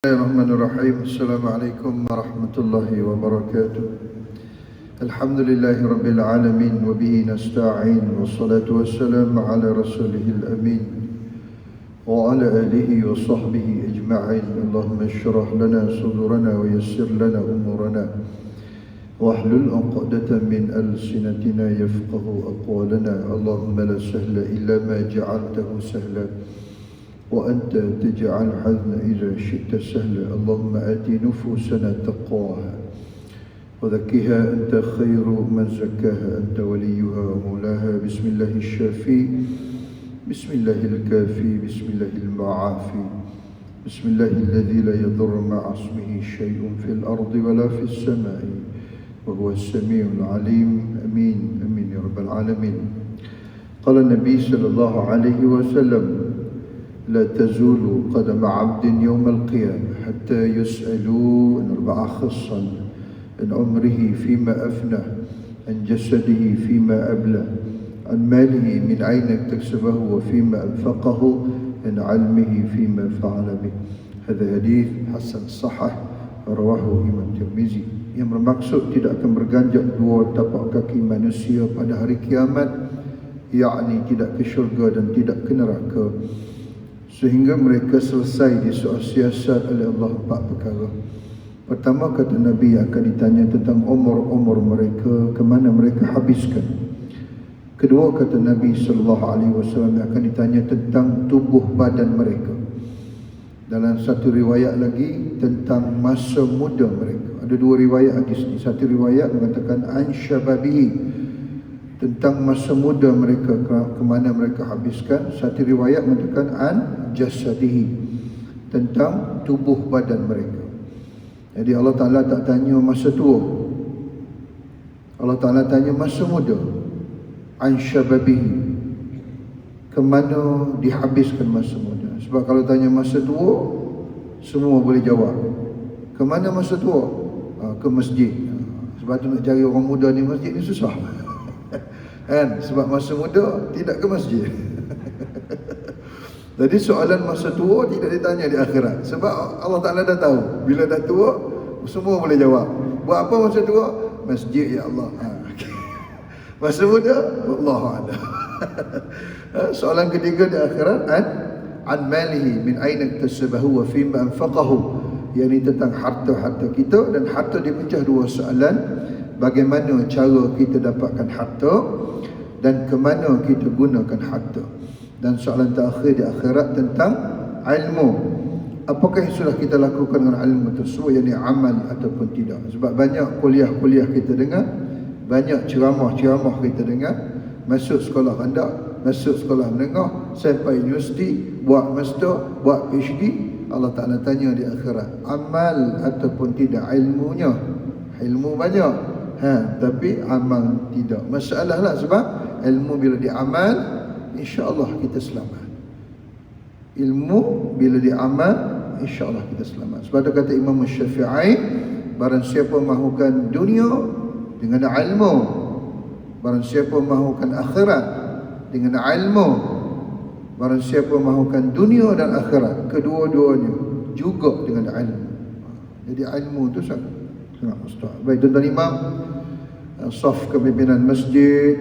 Bismillahirrahmanirrahim. Assalamualaikum warahmatullahi wabarakatuh. Alhamdulillahi rabbil alamin wa bihi nasta'in wassalatu wassalamu ala rasulihil amin wa ala alihi wa sahbihi ajma'in. Allahumma shrah lana sudurana wa yassir lana umurana wahlul 'uqdatan min alsinatina yafqahu aqwalana. Allahumma la sahla illa ma ja'altahu sahla وأنت تجعل الحزن إذا شئت سهلا. اللهم آت نفوسنا تقواها وزكها أنت خير من زكاها أنت وليها ومولاها. بسم الله الشافي بسم الله الكافي بسم الله المعافي بسم الله الذي لا يضر مع اسمه شيء في الأرض ولا في السماء وهو السميع العليم. أمين أمين يا رب العالمين. قال النبي صلى الله عليه وسلم: لا تزول قدم عبد يوم القيامة حتى يسألوا عن 4 خصال: عن عمره فيما أفنى، عن جسده فيما أبلى، عن ماله من أين اكتسبه وفيما أنفقه، عن علمه فيما فعل به. هذا حديث حسن صحيح رواه Imam Tirmizi. Yang bermaksud tidak akan berganjak 2 tapak kaki manusia pada hari kiamat, yakni tidak ke syurga dan tidak ke neraka, sehingga mereka selesai disiasat oleh Allah 4 perkara. Pertama, kata Nabi, akan ditanya tentang umur-umur mereka, ke mana mereka habiskan. Kedua, kata Nabi SAW, akan ditanya tentang tubuh badan mereka. Dalam satu riwayat lagi tentang masa muda mereka. Ada 2 riwayat hadis ni. Satu riwayat mengatakan an syababihi, tentang masa muda mereka, ke mana mereka habiskan. Satu riwayat mengatakan an jasadihi, tentang tubuh badan mereka. Jadi Allah Ta'ala tak tanya masa tua, Allah Ta'ala tanya masa muda. An syababihi, ke mana dihabiskan masa muda. Sebab kalau tanya masa tua, semua boleh jawab. Ke mana masa tua? Ke masjid. Sebab tu nak cari orang muda di masjid ni susah kan? Sebab masa muda tidak ke masjid. Jadi soalan masa tua tidak ditanya di akhirat. Sebab Allah Ta'ala dah tahu, bila dah tua, semua boleh jawab. Buat apa masa tua? Masjid ya Allah. Masa muda, Wallahu a'lam. Soalan ketiga di akhirat, an malihi min aina iktasabahu wa fima anfaqahu, yakni tentang harta-harta kita. Dan harta dipecah 2 soalan: bagaimana cara kita dapatkan harta dan ke mana kita gunakan harta. Dan soalan terakhir di akhirat tentang ilmu. Apakah yang sudah kita lakukan dengan ilmu tersebut, yakni amal ataupun tidak. Sebab banyak kuliah-kuliah kita dengar, banyak ceramah-ceramah kita dengar, masuk sekolah rendah, masuk sekolah menengah, sampai universiti, buat master, buat PhD. Allah Ta'ala tanya di akhirat, amal ataupun tidak ilmunya. Ilmu banyak, tapi amal tidak. Masalah lah, sebab ilmu bila diamal, insya-Allah kita selamat. Ilmu bila diamal, insya-Allah kita selamat. Sebab tu kata Imam Syafi'i, barang siapa mahukan dunia dengan ilmu, barang siapa mahukan akhirat dengan ilmu, barang siapa mahukan dunia dan akhirat, kedua-duanya juga dengan ilmu. Jadi ilmu tu sangat mustahil. Baik tuan-tuan imam, saf kepimpinan masjid,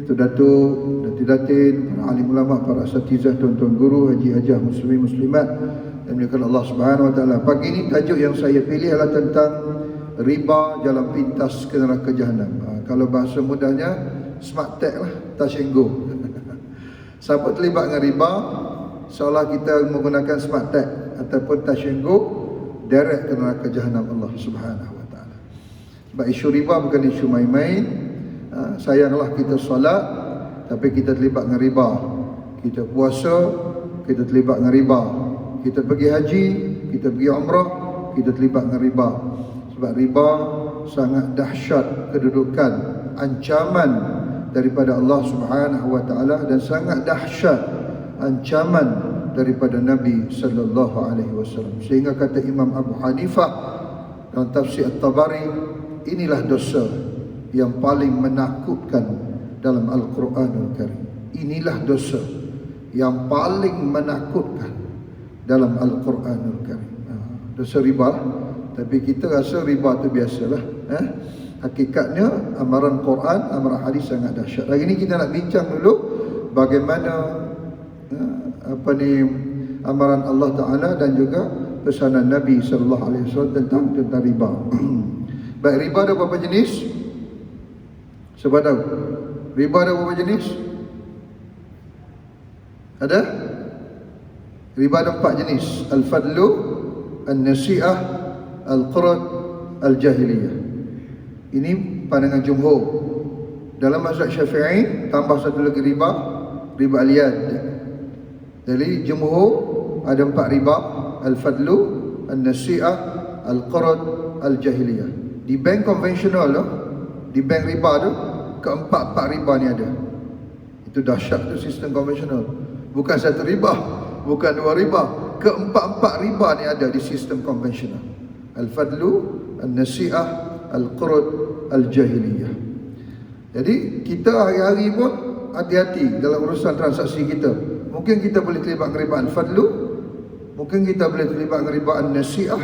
itu datuk, datin-datin, para alim ulama, para asatizah, tuan-tuan guru, haji-hajah, muslimin muslimat dan dimuliakan Allah Subhanahu wa taala. Pagi ini tajuk yang saya pilih adalah tentang riba jalan pintas ke neraka jahanam. Kalau bahasa mudahnya, smart tag lah, touch and go. Siapa terlibat dengan riba, seolah kita menggunakan smart tag ataupun touch and go, direct ke neraka jahanam Allah Subhanahu wa taala. Sebab isu riba bukan isu main-main. Sayanglah kita solat tapi kita terlibat dengan riba. Kita puasa, kita terlibat dengan riba. Kita pergi haji, kita pergi umrah, kita terlibat dengan riba. Sebab riba sangat dahsyat kedudukan, ancaman daripada Allah Subhanahu wa taala, dan sangat dahsyat ancaman daripada Nabi sallallahu alaihi wasallam. Sehingga kata Imam Abu Hanifah dalam tafsir At-Tabari, inilah dosa yang paling menakutkan dalam Al-Quranul Karim. Inilah dosa yang paling menakutkan dalam Al-Quranul Karim. dosa riba lah. Tapi kita rasa riba tu biasalah. Hakikatnya amaran Quran, amaran hadis sangat dahsyat. Hari ini kita nak bincang dulu bagaimana amaran Allah Ta'ala dan juga pesanan Nabi SAW tentang riba. Baik, riba ada berapa jenis? Siapa tahu? Riba ada berapa jenis? Ada? Riba ada 4 jenis. Al-fadlu, Al-nasi'ah, Al-qurad, Al-jahiliyah. Ini pandangan jumhur. Dalam mazhab Syafi'i tambah satu lagi riba, riba al-yad. Jadi jumhur ada 4 riba: al-fadlu, al-nasi'ah, al-qurad, al-jahiliyah. Di bank konvensional tu, di bank riba tu, keempat-empat riba ni ada. Itu dahsyat tu sistem konvensional. Bukan satu riba, bukan 2 riba, keempat-empat riba ni ada di sistem konvensional. Al-fadlu, al-nasi'ah, al-qurad, al-jahiliyah. Jadi kita hari-hari pun hati-hati dalam urusan transaksi kita. Mungkin kita boleh terlibat dengan riba al-fadlu, mungkin kita boleh terlibat dengan riba al-nasi'ah,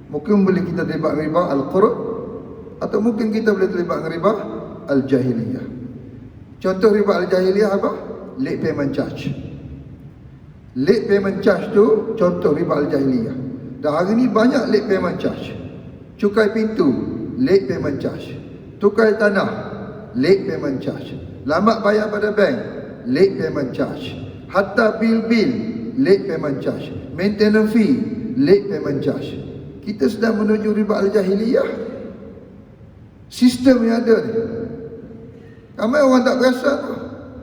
mungkin boleh kita terlibat dengan riba al-qurad, atau mungkin kita boleh terlibat dengan riba al-jahiliyah. Contoh riba al-jahiliyah apa? Late payment charge. Late payment charge tu contoh riba al-jahiliyah. Dan hari ni banyak late payment charge. Cukai pintu, late payment charge. Tukar tanah, late payment charge. Lambat bayar pada bank, late payment charge. Hatta bil-bil, late payment charge. Maintenance fee, late payment charge. Kita sedang menuju riba al-jahiliyah. Sistem yang ada ni, ramai orang tak perasan.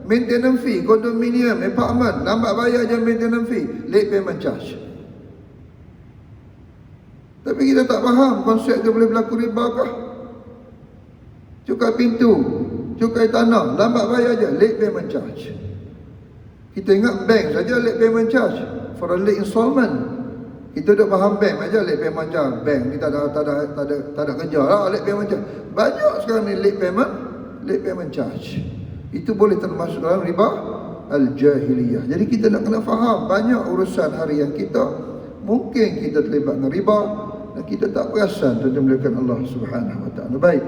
Maintenance fee, kondominium, apartment, lambat bayar je maintenance fee, late payment charge. Tapi kita tak faham konsep tu boleh berlaku riba kah? Cukai pintu, cukai tanah, lambat bayar je, late payment charge. Kita ingat bank saja late payment charge for a late installment. Kita dah faham bank aja late payment charge. Bank ni tak ada kerja lah late payment charge. Banyak sekarang ni late payment charge. Itu boleh termasuk dalam riba al-jahiliyah. Jadi kita nak kena faham banyak urusan harian kita mungkin kita terlibat dengan riba dan kita tak perasan tentang melakukan Allah Subhanahu wa taala. Baik.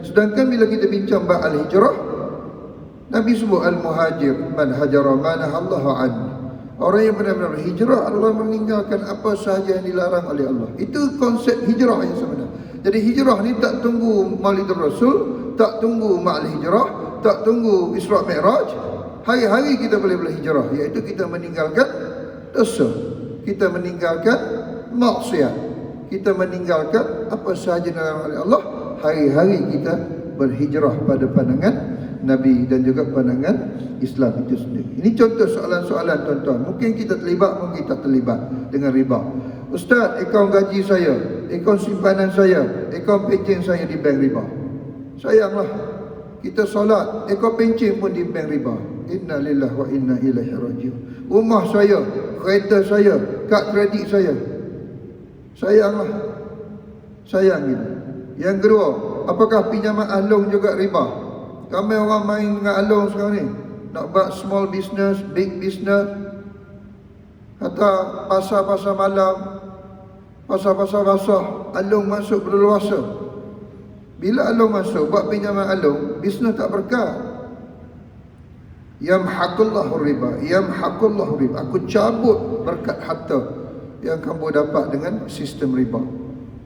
Sedangkan bila kita bincang bab al-hijrah, Nabi sebut al-muhajir man hajara ma nahallahu an. Orang yang benar-benar hijrah adalah meninggalkan apa sahaja yang dilarang oleh Allah. Itu konsep hijrah yang sebenar. Jadi hijrah ni tak tunggu Maulidur Rasul, tak tunggu ma'al hijrah, tak tunggu Isra' Mi'raj. Hari-hari kita boleh hijrah, iaitu kita meninggalkan dosa, kita meninggalkan maksiat, kita meninggalkan apa sahaja yang dilarang oleh Allah. Hari-hari kita berhijrah pada pandangan Nabi dan juga pandangan Islam itu sendiri. Ini contoh soalan-soalan tuan-tuan. Mungkin kita terlibat, mungkin tak terlibat dengan riba. Ustaz, akaun gaji saya, akaun simpanan saya, akaun pencen saya di bank riba. Sayanglah, kita solat, akaun pencen pun di bank riba. Inna lillahi wa inna ilaihi raji'un. Rumah saya, kereta saya, kad kredit saya. Sayanglah. Sayang gitu. Yang kedua, apakah pinjaman ahlong juga riba? Ramai orang main dengan ahlong sekarang ni. Nak buat small business, big business. Kata pasar-pasar malam, pasar-pasar basah, ahlong masuk berleluasa. Bila ahlong masuk, buat pinjaman ahlong, bisnes tak berkah. Yamhaqullahu riba, yamhaqullahu riba. Aku cabut berkat harta yang kamu dapat dengan sistem riba.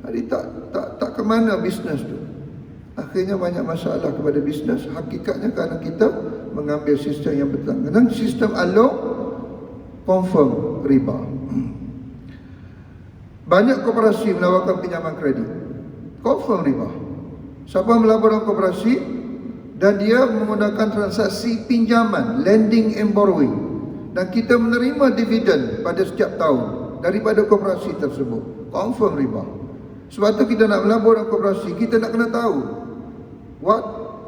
Jadi tak ke mana bisnes tu. Akhirnya banyak masalah kepada bisnes. Hakikatnya kerana kita mengambil sistem yang betul. Dan sistem ahlong confirm riba. Banyak koperasi menawarkan pinjaman kredit, confirm riba. Siapa melabur dalam koperasi dan dia menggunakan transaksi pinjaman, lending and borrowing, dan kita menerima dividen pada setiap tahun daripada koperasi tersebut, confirm riba. Sebab tu kita nak melabur dalam koperasi, kita nak kena tahu what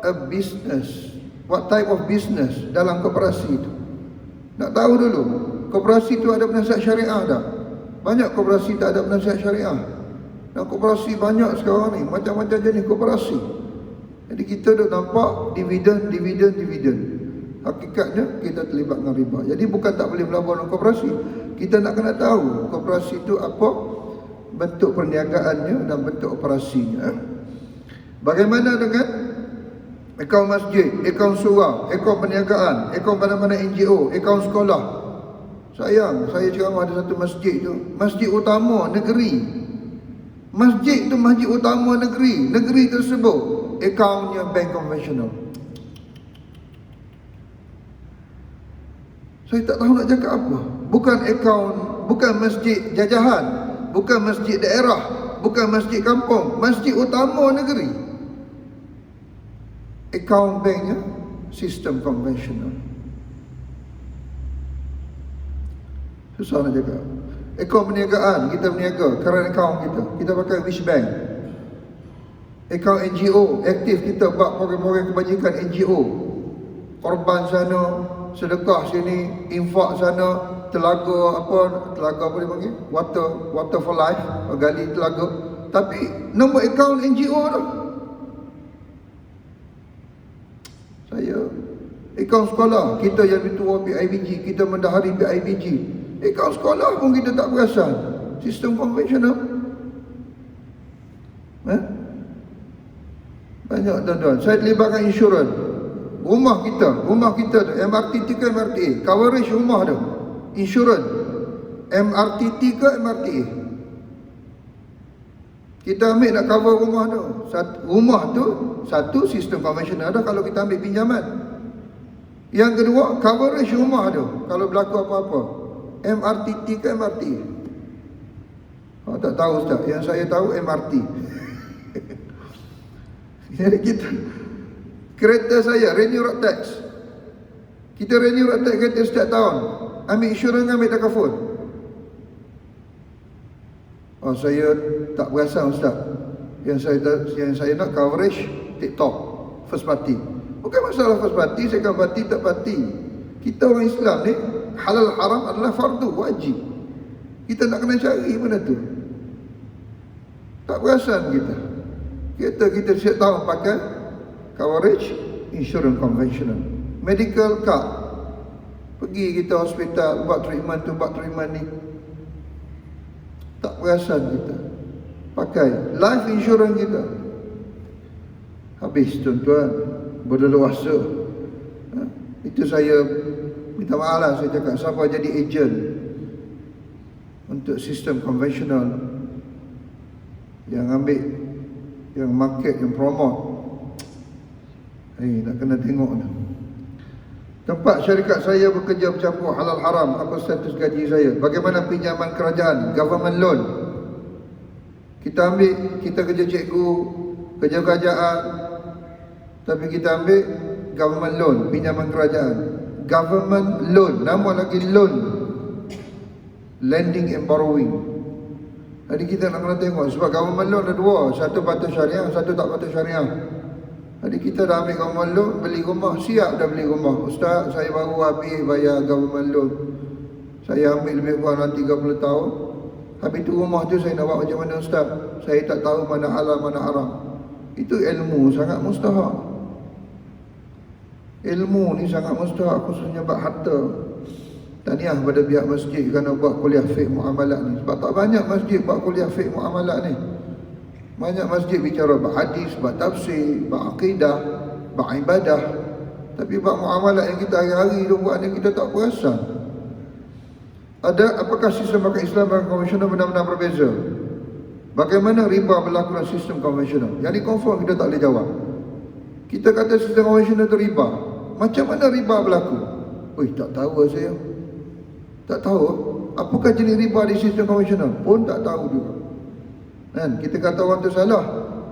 a business, what type of business dalam koperasi itu. Nak tahu dulu, koperasi itu ada penasihat syariah tak? Banyak koperasi tak ada penasihat syariah. Dan koperasi banyak sekarang ni, macam-macam jenis koperasi. Jadi kita dah nampak dividen. Hakikatnya kita terlibat dengan riba. Jadi bukan tak boleh melabur dalam koperasi, kita nak kena tahu koperasi itu apa bentuk perniagaannya dan bentuk operasinya. Bagaimana dengan akaun masjid, akaun surau, akaun perniagaan, akaun mana-mana NGO, akaun sekolah? Sayang, saya ceramah ada satu masjid tu, masjid utama negeri. Masjid tu masjid utama negeri. Negeri tersebut akaunnya bank konvensional. Saya tak tahu nak cakap apa. Bukan akaun, bukan masjid jajahan, bukan masjid daerah, bukan masjid kampung, masjid utama negeri. Akaun banknya sistem konvensional. Susah nak cakap. Akaun perniagaan, kita berniaga, current account kita pakai which bank? Akaun NGO, aktif kita buat program-program kebajikan NGO. Korban sana, sedekah sini, infak sana, telaga apa dia panggil? Water for life, gali telaga. Tapi nombor akaun NGO tu. Saya akaun sekolah, kita yang ketua PIBG, kita mendahari PIBG. Akaun sekolah pun kita tak perasan. Sistem konvensional. Banyak tuan-tuan. Saya terlibatkan insurans. Rumah kita tu MRTT ke MRTA, coverage rumah tu insurans MRTT ke MRTA. Kita ambil nak cover rumah tu. Rumah tu satu sistem konvensional dah kalau kita ambil pinjaman. Yang kedua coverage rumah tu kalau berlaku apa-apa. MRTT ke MRTA? Oh, tak tahu Ustaz. Yang saya tahu MRT. Jadi kita kereta saya renew road tax. Kita renew road tax kereta setiap tahun. Ambil insurans, ambil takaful. Oh, saya tak perasan Ustaz. Yang saya nak coverage TikTok first party. Bukan masalah first party, second party, third party. Kita orang Islam ni halal haram adalah fardu wajib. Kita nak kena cari mana tu. Tak perasan kita. Kita setiap tahun pakai coverage insurance konvensional. Medical card. Pergi kita hospital buat treatment tu, buat treatment ni. Tak perasan kita. Pakai life insurance kita. Habis tuan-tuan, berleluasa. Itu saya minta maaf lah, saya cakap siapa jadi agent untuk sistem konvensional yang ambil, yang market, yang promote. Nak kena tengok ni. Tempat syarikat saya bekerja bercampur halal haram. Apa status gaji saya? Bagaimana pinjaman kerajaan, government loan? Kita ambil, kita kerja cikgu, kerja kerajaan, tapi kita ambil government loan, pinjaman kerajaan. Government loan, nama lagi loan, lending and borrowing. Jadi kita nak kena tengok, sebab government loan ada dua, satu patut syariah, satu tak patut syariah. Jadi kita dah ambil government loan, beli rumah, siap dah beli rumah. Ustaz, saya baru habis bayar government loan. Saya ambil lebih kurang 30 tahun. Habis tu rumah tu saya nak buat macam mana Ustaz? Saya tak tahu mana halal, mana haram. Itu ilmu sangat mustahak. Ilmu ni sangat mustahak, khususnya bab harta. Tahniah pada pihak masjid kerana buat kuliah fiqh muamalat ni. Sebab tak banyak masjid buat kuliah fiqh muamalat ni. Banyak masjid bicara bab hadis, bab tafsir, bab akidah, bab ibadah. Tapi bab muamalat yang kita hari-hari tu buat ni kita tak perasan. Apakah sistem pakai Islam dan konvensional benar-benar berbeza? Bagaimana riba berlaku dalam sistem konvensional? Yang ni confirm kita tak boleh jawab. Kita kata sistem konvensional itu riba. Macam mana riba berlaku? Tak tahu saya. Tak tahu. Apakah jenis riba di sistem konvensional? Pun tak tahu juga. Kan? Kita kata orang tu salah.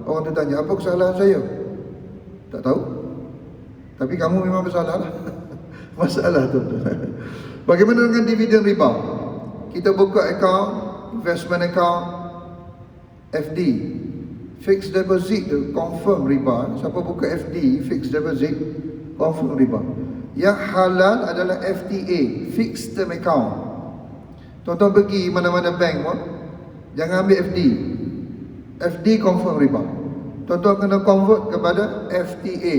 Orang tu tanya, apa kesalahan saya? Tak tahu. Tapi kamu memang bersalah lah. Masalah tu. Bagaimana dengan dividen riba? Kita buka account, investment account, FD, fixed deposit tu confirm riba. Siapa buka FD, fixed deposit, confirm riba. Yang halal adalah FTA, fixed term account. Tuan-tuan pergi mana-mana bank pun, jangan ambil FD. FD confirm riba. Tuan-tuan kena convert kepada FTA,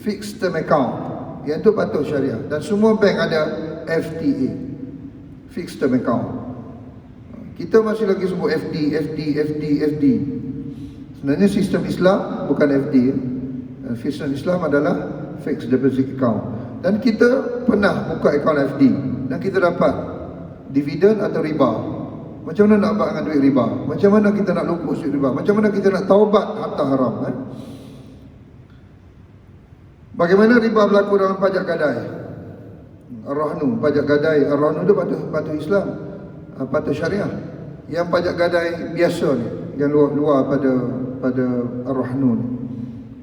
fixed term account. Yang tu patut syariah. Dan semua bank ada FTA, fixed term account. Kita masih lagi sebut FD. Sebenarnya sistem Islam bukan FD. Sistem Islam adalah fixed deposit account. Dan kita pernah buka akaun FD dan kita dapat dividen atau riba. Macam mana nak buat dengan duit riba? Macam mana kita nak luput duit riba? Macam mana kita nak taubat harta haram? Bagaimana riba berlaku dalam pajak gadai? Ar-Rahnu, pajak gadai. Ar-Rahnu itu patuh Islam, patuh syariah. Yang pajak gadai biasa ni, yang luar pada Ar-Rahnu ni.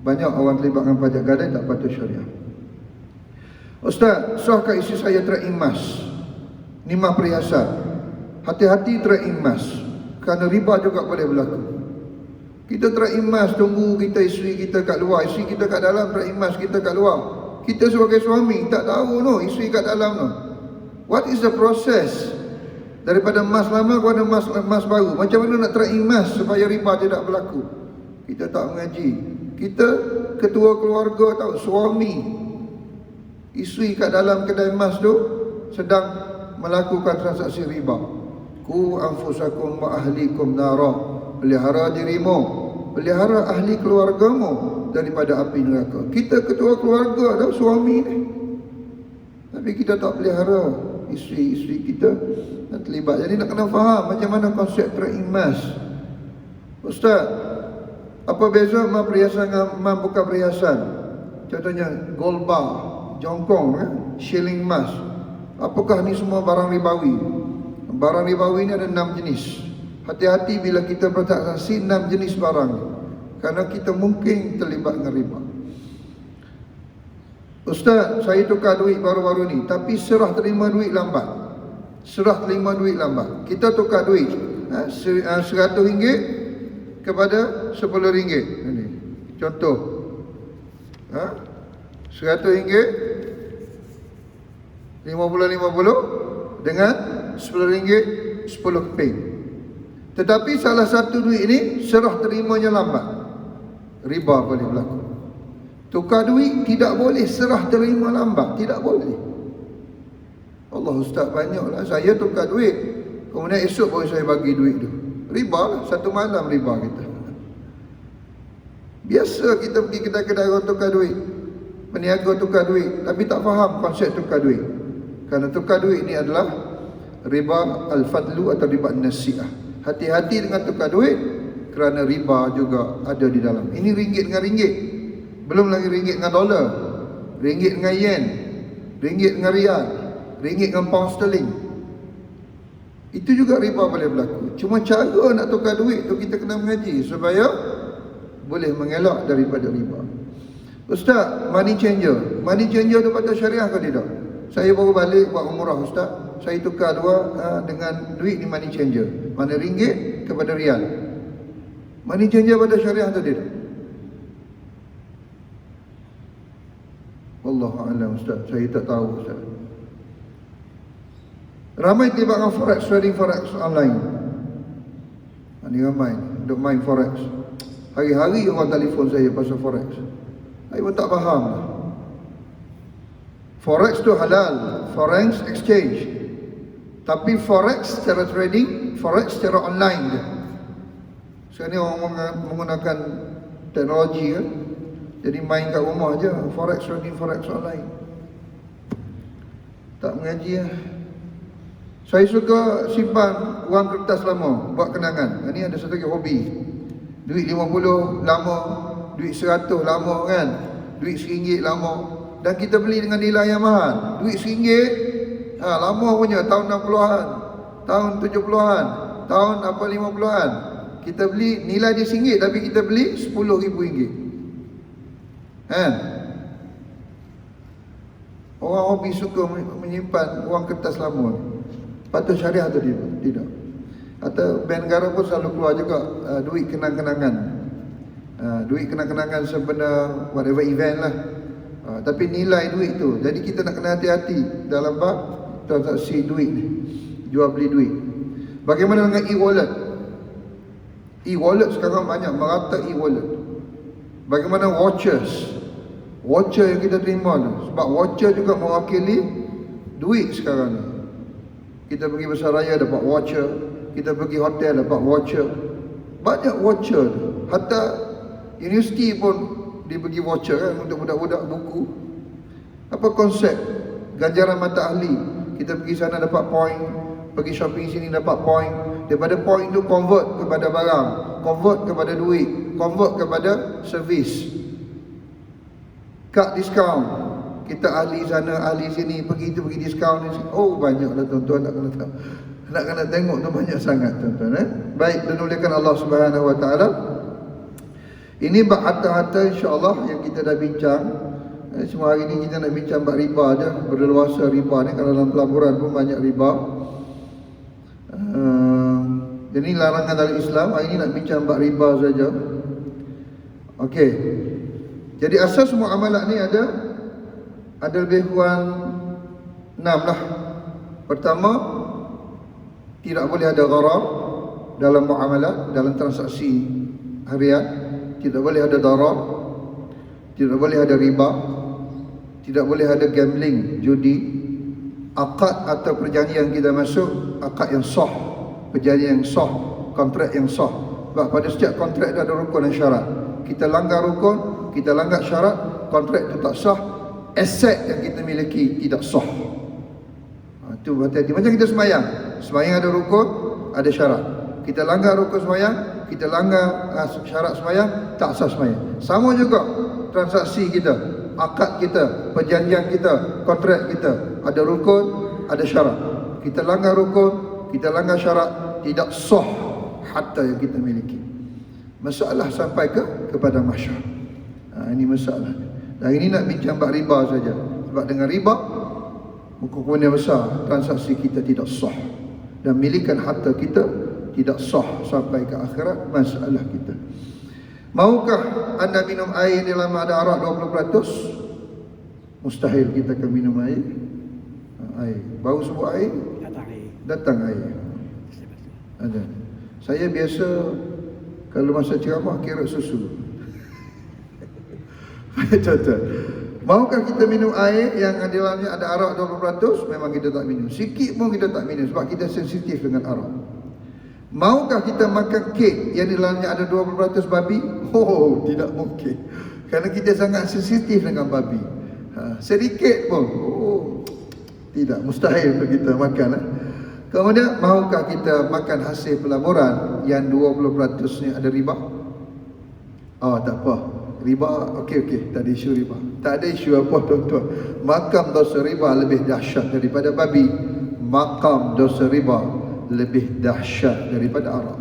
Banyak orang terlibat dengan pajak gadai tak patuh syariah. Ustaz, sahkah isteri saya terimas nimah perhiasan? Hati-hati terimas, kerana riba juga boleh berlaku. Kita terimas, tunggu kita isteri kita kat luar, isteri kita kat dalam, terimas kita kat luar. Kita sebagai suami tak tahu no, isteri kat dalam no. What is the process daripada emas lama kepada emas baru? Macam mana nak terimas supaya riba tidak berlaku? Kita tak mengaji. Kita ketua keluarga tahu, suami isteri kat dalam kedai emas tu sedang melakukan transaksi riba. Ku anfusakum wa ahlikum nara, pelihara dirimu, pelihara ahli keluargamu daripada api neraka. Kita ketua keluarga dah, suami ni, tapi kita tak pelihara isteri kita dan terlibat. Jadi nak kena faham macam mana konsep terimas. Ustaz, apa beza emas perhiasan dengan emas bukan perhiasan? Contohnya gold bar, jongkong, shilling emas. Apakah ni semua barang ribawi? Barang ribawi ni ada 6 jenis. Hati-hati bila kita bertransaksi 6 jenis barang ni, kerana kita mungkin terlibat dengan riba. Ustaz, saya tukar duit baru-baru ni, tapi serah terima duit lambat. Kita tukar duit RM100 kepada RM10. Ini contoh. RM100 50 dengan RM10 10 keping. Tetapi salah satu duit ini serah terimanya lambat, riba boleh berlaku. Tukar duit tidak boleh serah terima lambat, tidak boleh. Allah, ustaz, banyaklah saya tukar duit, kemudian esok baru saya bagi duit tu. Riba lah, satu malam riba kita. Biasa kita pergi kedai-kedai orang tukar duit, peniaga tukar duit, tapi tak faham konsep tukar duit. Kerana tukar duit ini adalah riba al-fadlu atau riba nasi'ah. Hati-hati dengan tukar duit, kerana riba juga ada di dalam. Ini ringgit dengan ringgit, belum lagi ringgit dengan dolar, ringgit dengan yen, ringgit dengan rial, ringgit dengan pound sterling. Itu juga riba boleh berlaku. Cuma cara nak tukar duit tu kita kena mengaji supaya boleh mengelak daripada riba. Ustaz, money changer tu patut syariah ke tidak? Saya baru balik buat umrah, ustaz. Saya tukar dengan duit ni money changer. Mana ringgit kepada rial. Money changer pada syariah atau tidak? Wallahu a'lam, ustaz. Saya tak tahu, ustaz. Ramai terlibat dengan forex, trading forex online. Ini ramai duk main forex. Hari-hari orang telefon saya pasal forex. Saya pun tak faham. Forex tu halal, forex exchange. Tapi forex secara trading, forex secara online je. Sekarang ni orang menggunakan teknologi kan. Jadi main kat rumah je, forex trading, forex online. Tak mengaji lah. Saya suka simpan wang kertas lama buat kenangan. Ini ada satu lagi hobi. Duit 50 lama, duit 100 lama kan, duit RM1 lama. Dan kita beli dengan nilai yang mahal. Duit RM1 lama punya, tahun 60-an, tahun 70-an, tahun 50-an. Kita beli, nilai dia RM1 tapi kita beli RM10,000. Kan? Orang hobi suka menyimpan wang kertas lama. Patut syariah atau tidak? Atau bank negara pun selalu keluar juga duit kenang-kenangan. Duit kenang-kenangan sebenar whatever event lah. Tapi nilai duit tu. Jadi kita nak kena hati-hati dalam bab transaksi duit ni, jual beli duit. Bagaimana dengan e-wallet? E-wallet sekarang banyak, merata e-wallet. Bagaimana watches? Watcher yang kita terima tu, sebab watcher juga mewakili duit sekarang ni. Kita pergi besar raya dapat watcher, kita pergi hotel dapat voucher. Banyak voucher. Hatta universiti pun dia bagi voucher kan untuk budak-budak buku. Apa konsep ganjaran mata ahli? Kita pergi sana dapat point, pergi shopping sini dapat point. Daripada point tu convert kepada barang, convert kepada duit, convert kepada servis. Kad diskaun. Kita ahli sana, ahli sini, pergi tu pergi diskaun ni. Oh banyaklah tuan-tuan, nak kena tahu. Nak kena tengok tu banyak sangat tuan-tuan. Baik, dimuliakan Allah Subhanahu Wa Taala. Ini bab harta-harta insya-Allah yang kita dah bincang. Semua hari ni kita nak bincang bab riba je, berleluasa riba ni. Kalau dalam pelaburan pun banyak riba. Jadi larangan dari Islam. Hari ni nak bincang bab riba saja. Okey. Jadi asas muamalah ni ada lebih kurang 6 lah. Pertama, tidak boleh ada gharar dalam muamalah, dalam transaksi harian. Tidak boleh ada darar, tidak boleh ada riba, tidak boleh ada gambling, judi. Akad atau perjanjian kita masuk, akad yang sah, perjanjian yang sah, kontrak yang sah. Sebab pada setiap kontrak ada rukun dan syarat. Kita langgar rukun, kita langgar syarat, kontrak itu tak sah, aset yang kita miliki tidak sah. Itu hati-hati. Macam kita semayang, semayang ada rukun, ada syarat. Kita langgar rukun semayang, kita langgar syarat semayang, tak sah semayang. Sama juga transaksi kita, akad kita, perjanjian kita, kontrak kita, ada rukun, ada syarat. Kita langgar rukun, kita langgar syarat, tidak sah harta yang kita miliki. Masalah sampai kepada mahsyar. Ini masalah. Dan ini nak bincang bab riba saja. Sebab dengan riba, hukumannya besar, transaksi kita tidak sah. Dan milikan harta kita tidak sah sampai ke akhirat, masalah kita. Maukah anda minum air dalam ada arak 20%? Mustahil kita akan minum air. Air. Bau sebuah air? Datang air. Ada. Saya biasa kalau masa ceramah kira susu. Contoh. Maukah kita minum air yang di dalamnya ada arak 20%? Memang kita tak minum. Sikit pun kita tak minum sebab kita sensitif dengan arak. Maukah kita makan kek yang di dalamnya ada 20% babi? Oh, tidak mungkin. Kerana kita sangat sensitif dengan babi. Sedikit pun. Oh, tidak, mustahil untuk kita makan. Kemudian, maukah kita makan hasil pelaburan yang 20% ada riba? Oh, tak apa. Riba, okey, tak ada isu riba. Tak ada isu apa tuan-tuan. Makam dosa riba lebih dahsyat daripada babi. Makam dosa riba lebih dahsyat daripada arak.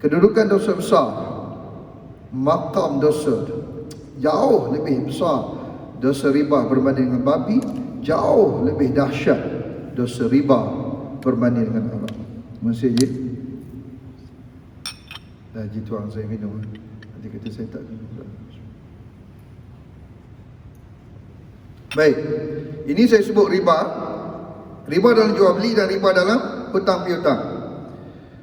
Kedudukan dosa besar, makam dosa jauh lebih besar. Dosa riba berbanding dengan babi jauh lebih dahsyat dosa riba berbanding dengan arak. Masih je? Dah je tuang saya minum. Nanti kata saya tak minum. Baik, ini saya sebut riba. Riba dalam jual beli dan riba dalam hutang piutang.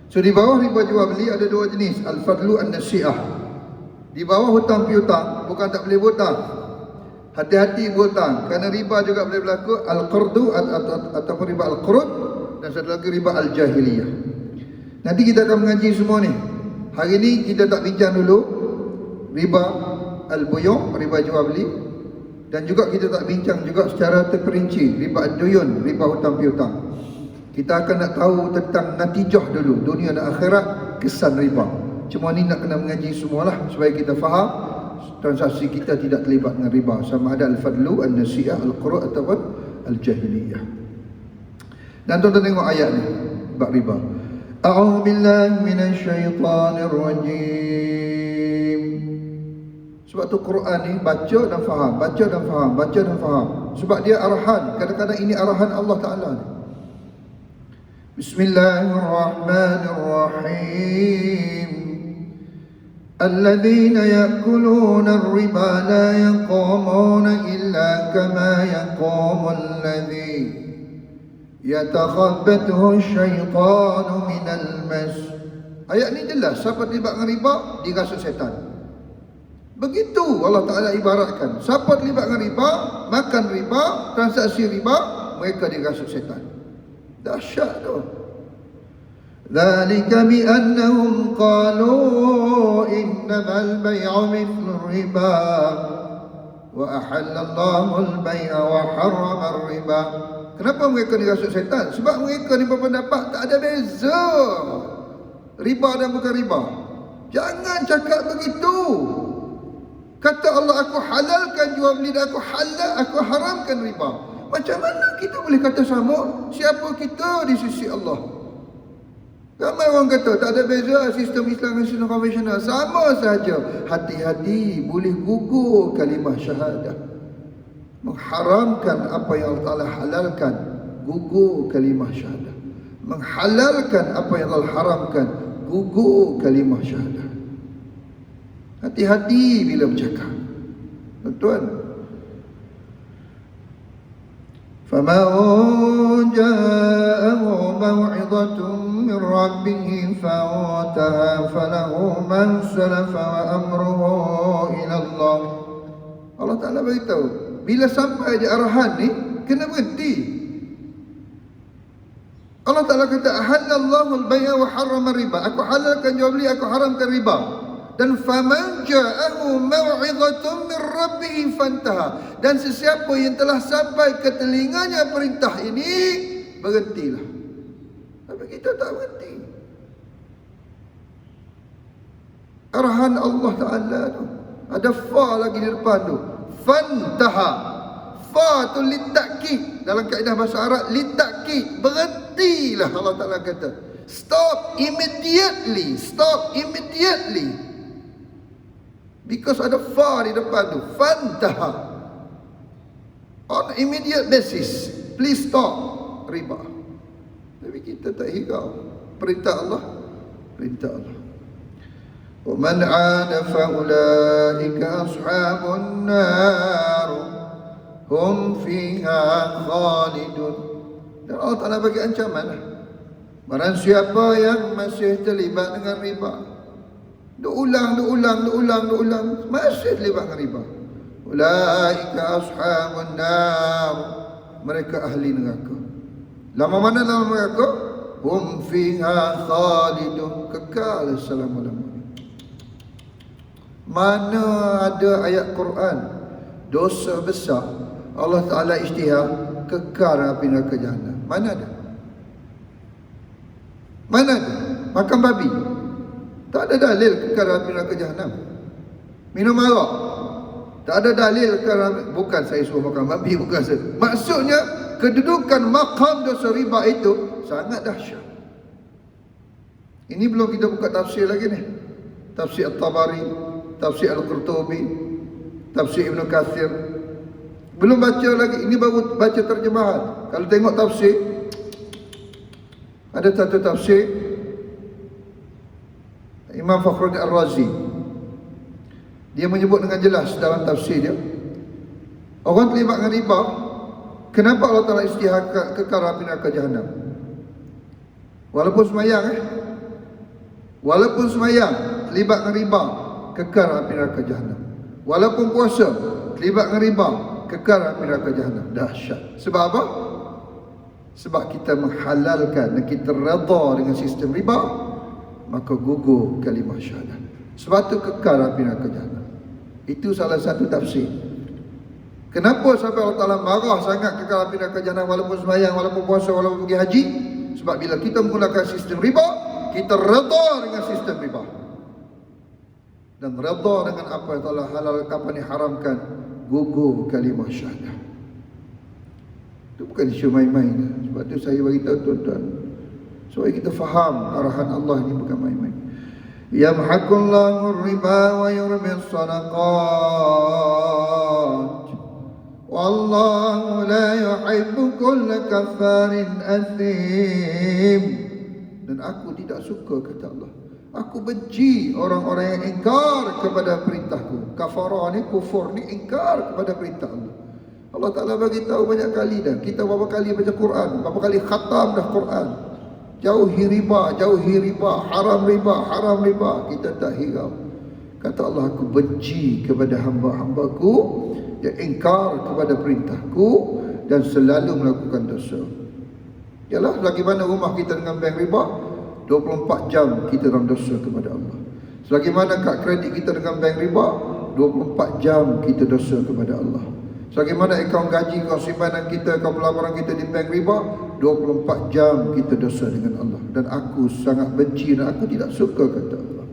So di bawah riba jual beli ada dua jenis, al-fadlu an-nasi'ah. Di bawah hutang piutang, bukan tak boleh berhutang. Hati-hati berhutang, kerana riba juga boleh berlaku al-qardu ataupun riba al-qurud, dan satu lagi riba al-jahiliyah. Nanti kita akan mengaji semua ni. Hari ni kita tak bincang dulu riba al-buyu', riba jual beli, dan juga kita tak bincang juga secara terperinci riba ad-duyun, riba hutang piutang. Kita akan nak tahu tentang natijah dulu, dunia dan akhirat, kesan riba. Cuma ni nak kena mengaji semualah supaya kita faham transaksi kita tidak terlibat dengan riba, sama ada al-fadlu, an-nasi'ah, al-quru' ataupun al-jahiliyah. Dan tuan-tuan tengok ayat ni bab riba. A'udzu billahi minasy syaithanir rajim. Sebab tu Quran ni baca dan faham, baca dan faham, baca dan faham. Sebab dia arahan, kadang-kadang ini arahan Allah Ta'ala ni. Bismillahirrahmanirrahim. الذين يأكلون الربا لا يقومون إلا كما يقوم الذي يتخبطه الشيطان من المس. Ayat ni jelas, siapa terlibat dengan riba dirasuk setan. Begitu Allah Ta'ala ibaratkan. Siapa terlibat dengan riba, makan riba, transaksi riba, mereka dirasuk setan. Dahsyat tu. ذلك بأنهم قالوا إنما البيع مثل الربا وأحل الله البيع وحرم الربا. Kenapa mereka dirasuk syaitan? Sebab mereka ni berpendapat tak ada beza riba dan bukan riba. Jangan cakap begitu. Kata Allah, aku halalkan jual beli dan aku haramkan riba. Macam mana kita boleh kata sama? Siapa kita di sisi Allah? Ramai orang kata tak ada beza sistem Islam dan sistem konvensional, sama saja. Hati-hati, boleh gugur kalimah syahadah. Mengharamkan apa yang Allah Ta'ala halalkan, gugur kalimah syahadah. Menghalalkan apa yang Allah haramkan, gugur kalimah syahadah. Hati-hati bila bercakap, tuan-tuan. فَمَنْ جَاءَهُ مَوْعِظَةٌ مِنْ رَبِّهِ فَانْتَهَى فَلَهُ مَا سَلَفَ وَأَمْرُهُ إِلَى اللَّهِ. Allah Ta'ala beritahu, bila sampai di arahan ni, kena berhenti. Allah Ta'ala kata, ahallallahu al-bay'a wa harrama riba. Aku halalkan jual beli, aku haramkan riba. Dan faman ja'ahu mau'izatun min rabbih fantaha. Dan sesiapa yang telah sampai ke telinganya perintah ini, berhentilah. Tapi kita tak berhenti. Arahan Allah Ta'ala tu ada fa lagi di depan tu, fantaha. Fa tu litakid. Dalam kaedah bahasa Arab, litakid, berhentilah. Allah Ta'ala kata, stop immediately. Stop immediately. Because ada fa di depan tu, fantaha. On immediate basis, please stop riba. Tapi kita tak hirau. Perintah Allah, perintah Allah. Wa man 'ada fa ulaika ashabun nar hum fiha khalidun. Dan Allah Ta'ala bagi ancaman, barang siapa yang masih terlibat dengan riba, Duk ulang, masih terlibat dengan riba, ulaika ashabun nar, mereka ahli neraka. Lama mana dalam neraka? Hum fiha khalidun, kekal selama-lamanya. Mana ada ayat Quran dosa besar Allah Ta'ala isytihar kekal api neraka jahanam? Mana ada? Mana ada? Makan babi, tak ada dalil kekal api neraka jahanam. Minum arak, tak ada dalil kekal. Bukan saya suruh makan babi, bukan saya. Maksudnya kedudukan maqam dosa riba itu sangat dahsyat. Ini belum kita buka tafsir lagi ni. Tafsir At-Tabari, tafsir Al-Qurtubi, tafsir Ibn Kathir. Belum baca lagi, ini baru baca terjemahan. Kalau tengok tafsir, ada satu tafsir Imam Fakhruddin Ar-Razi, dia menyebut dengan jelas dalam tafsir dia, orang terlibat dengan riba, kenapa Allah Ta'ala isytihar kekal api neraka jahanam? Walaupun semayang walaupun semayang terlibat dengan riba, kekal api neraka jahanam. Walaupun puasa terlibat dengan riba, kekal api neraka jahanam. Dahsyat. Sebab apa? Sebab kita menghalalkan dan kita redha dengan sistem riba, maka gugur kalimah syahadat. Sebab tu kekal api neraka jahanam. Itu salah satu tafsir. Kenapa sampai Allah Ta'ala marah sangat kekal api neraka jahanam walaupun sembahyang, walaupun puasa, walaupun pergi haji? Sebab bila kita menggunakan sistem riba, kita redha dengan sistem riba. Dan redha dengan apa yang Allah halal, apa yang haramkan, gugur kalimah syahadat. Itu bukan isu main-main. Sebab tu saya beritahu tuan-tuan, supaya kita faham arahan Allah ini bukan main-main. Yamhaqullahu riba wa yurbis sadaqat. Wallahu la yuhibbu kulla kafarin athim. Dan aku tidak suka, kata Allah, aku benci orang-orang yang ingkar kepada perintahku. Kafarah ni, kufur ni, ingkar kepada perintah Allah. Allah Ta'ala bagi tahu banyak kali dah. Kita berapa kali baca Quran, berapa kali khatam dah Quran. Jauhi riba, haram riba. Kita tak hirau. Kata Allah, aku benci kepada hamba-hambaku yang ingkar kepada perintahku dan selalu melakukan dosa. Yalah, bagaimana rumah kita dengan bank riba? 24 jam kita dalam dosa kepada Allah. Sebagaimana kad kredit kita dengan bank riba, 24 jam kita dosa kepada Allah. Sebagaimana akaun gaji, akaun simpanan kita, akaun pelaburan kita di bank riba, 24 jam kita dosa dengan Allah. Dan aku sangat benci dan aku tidak suka, kata Allah.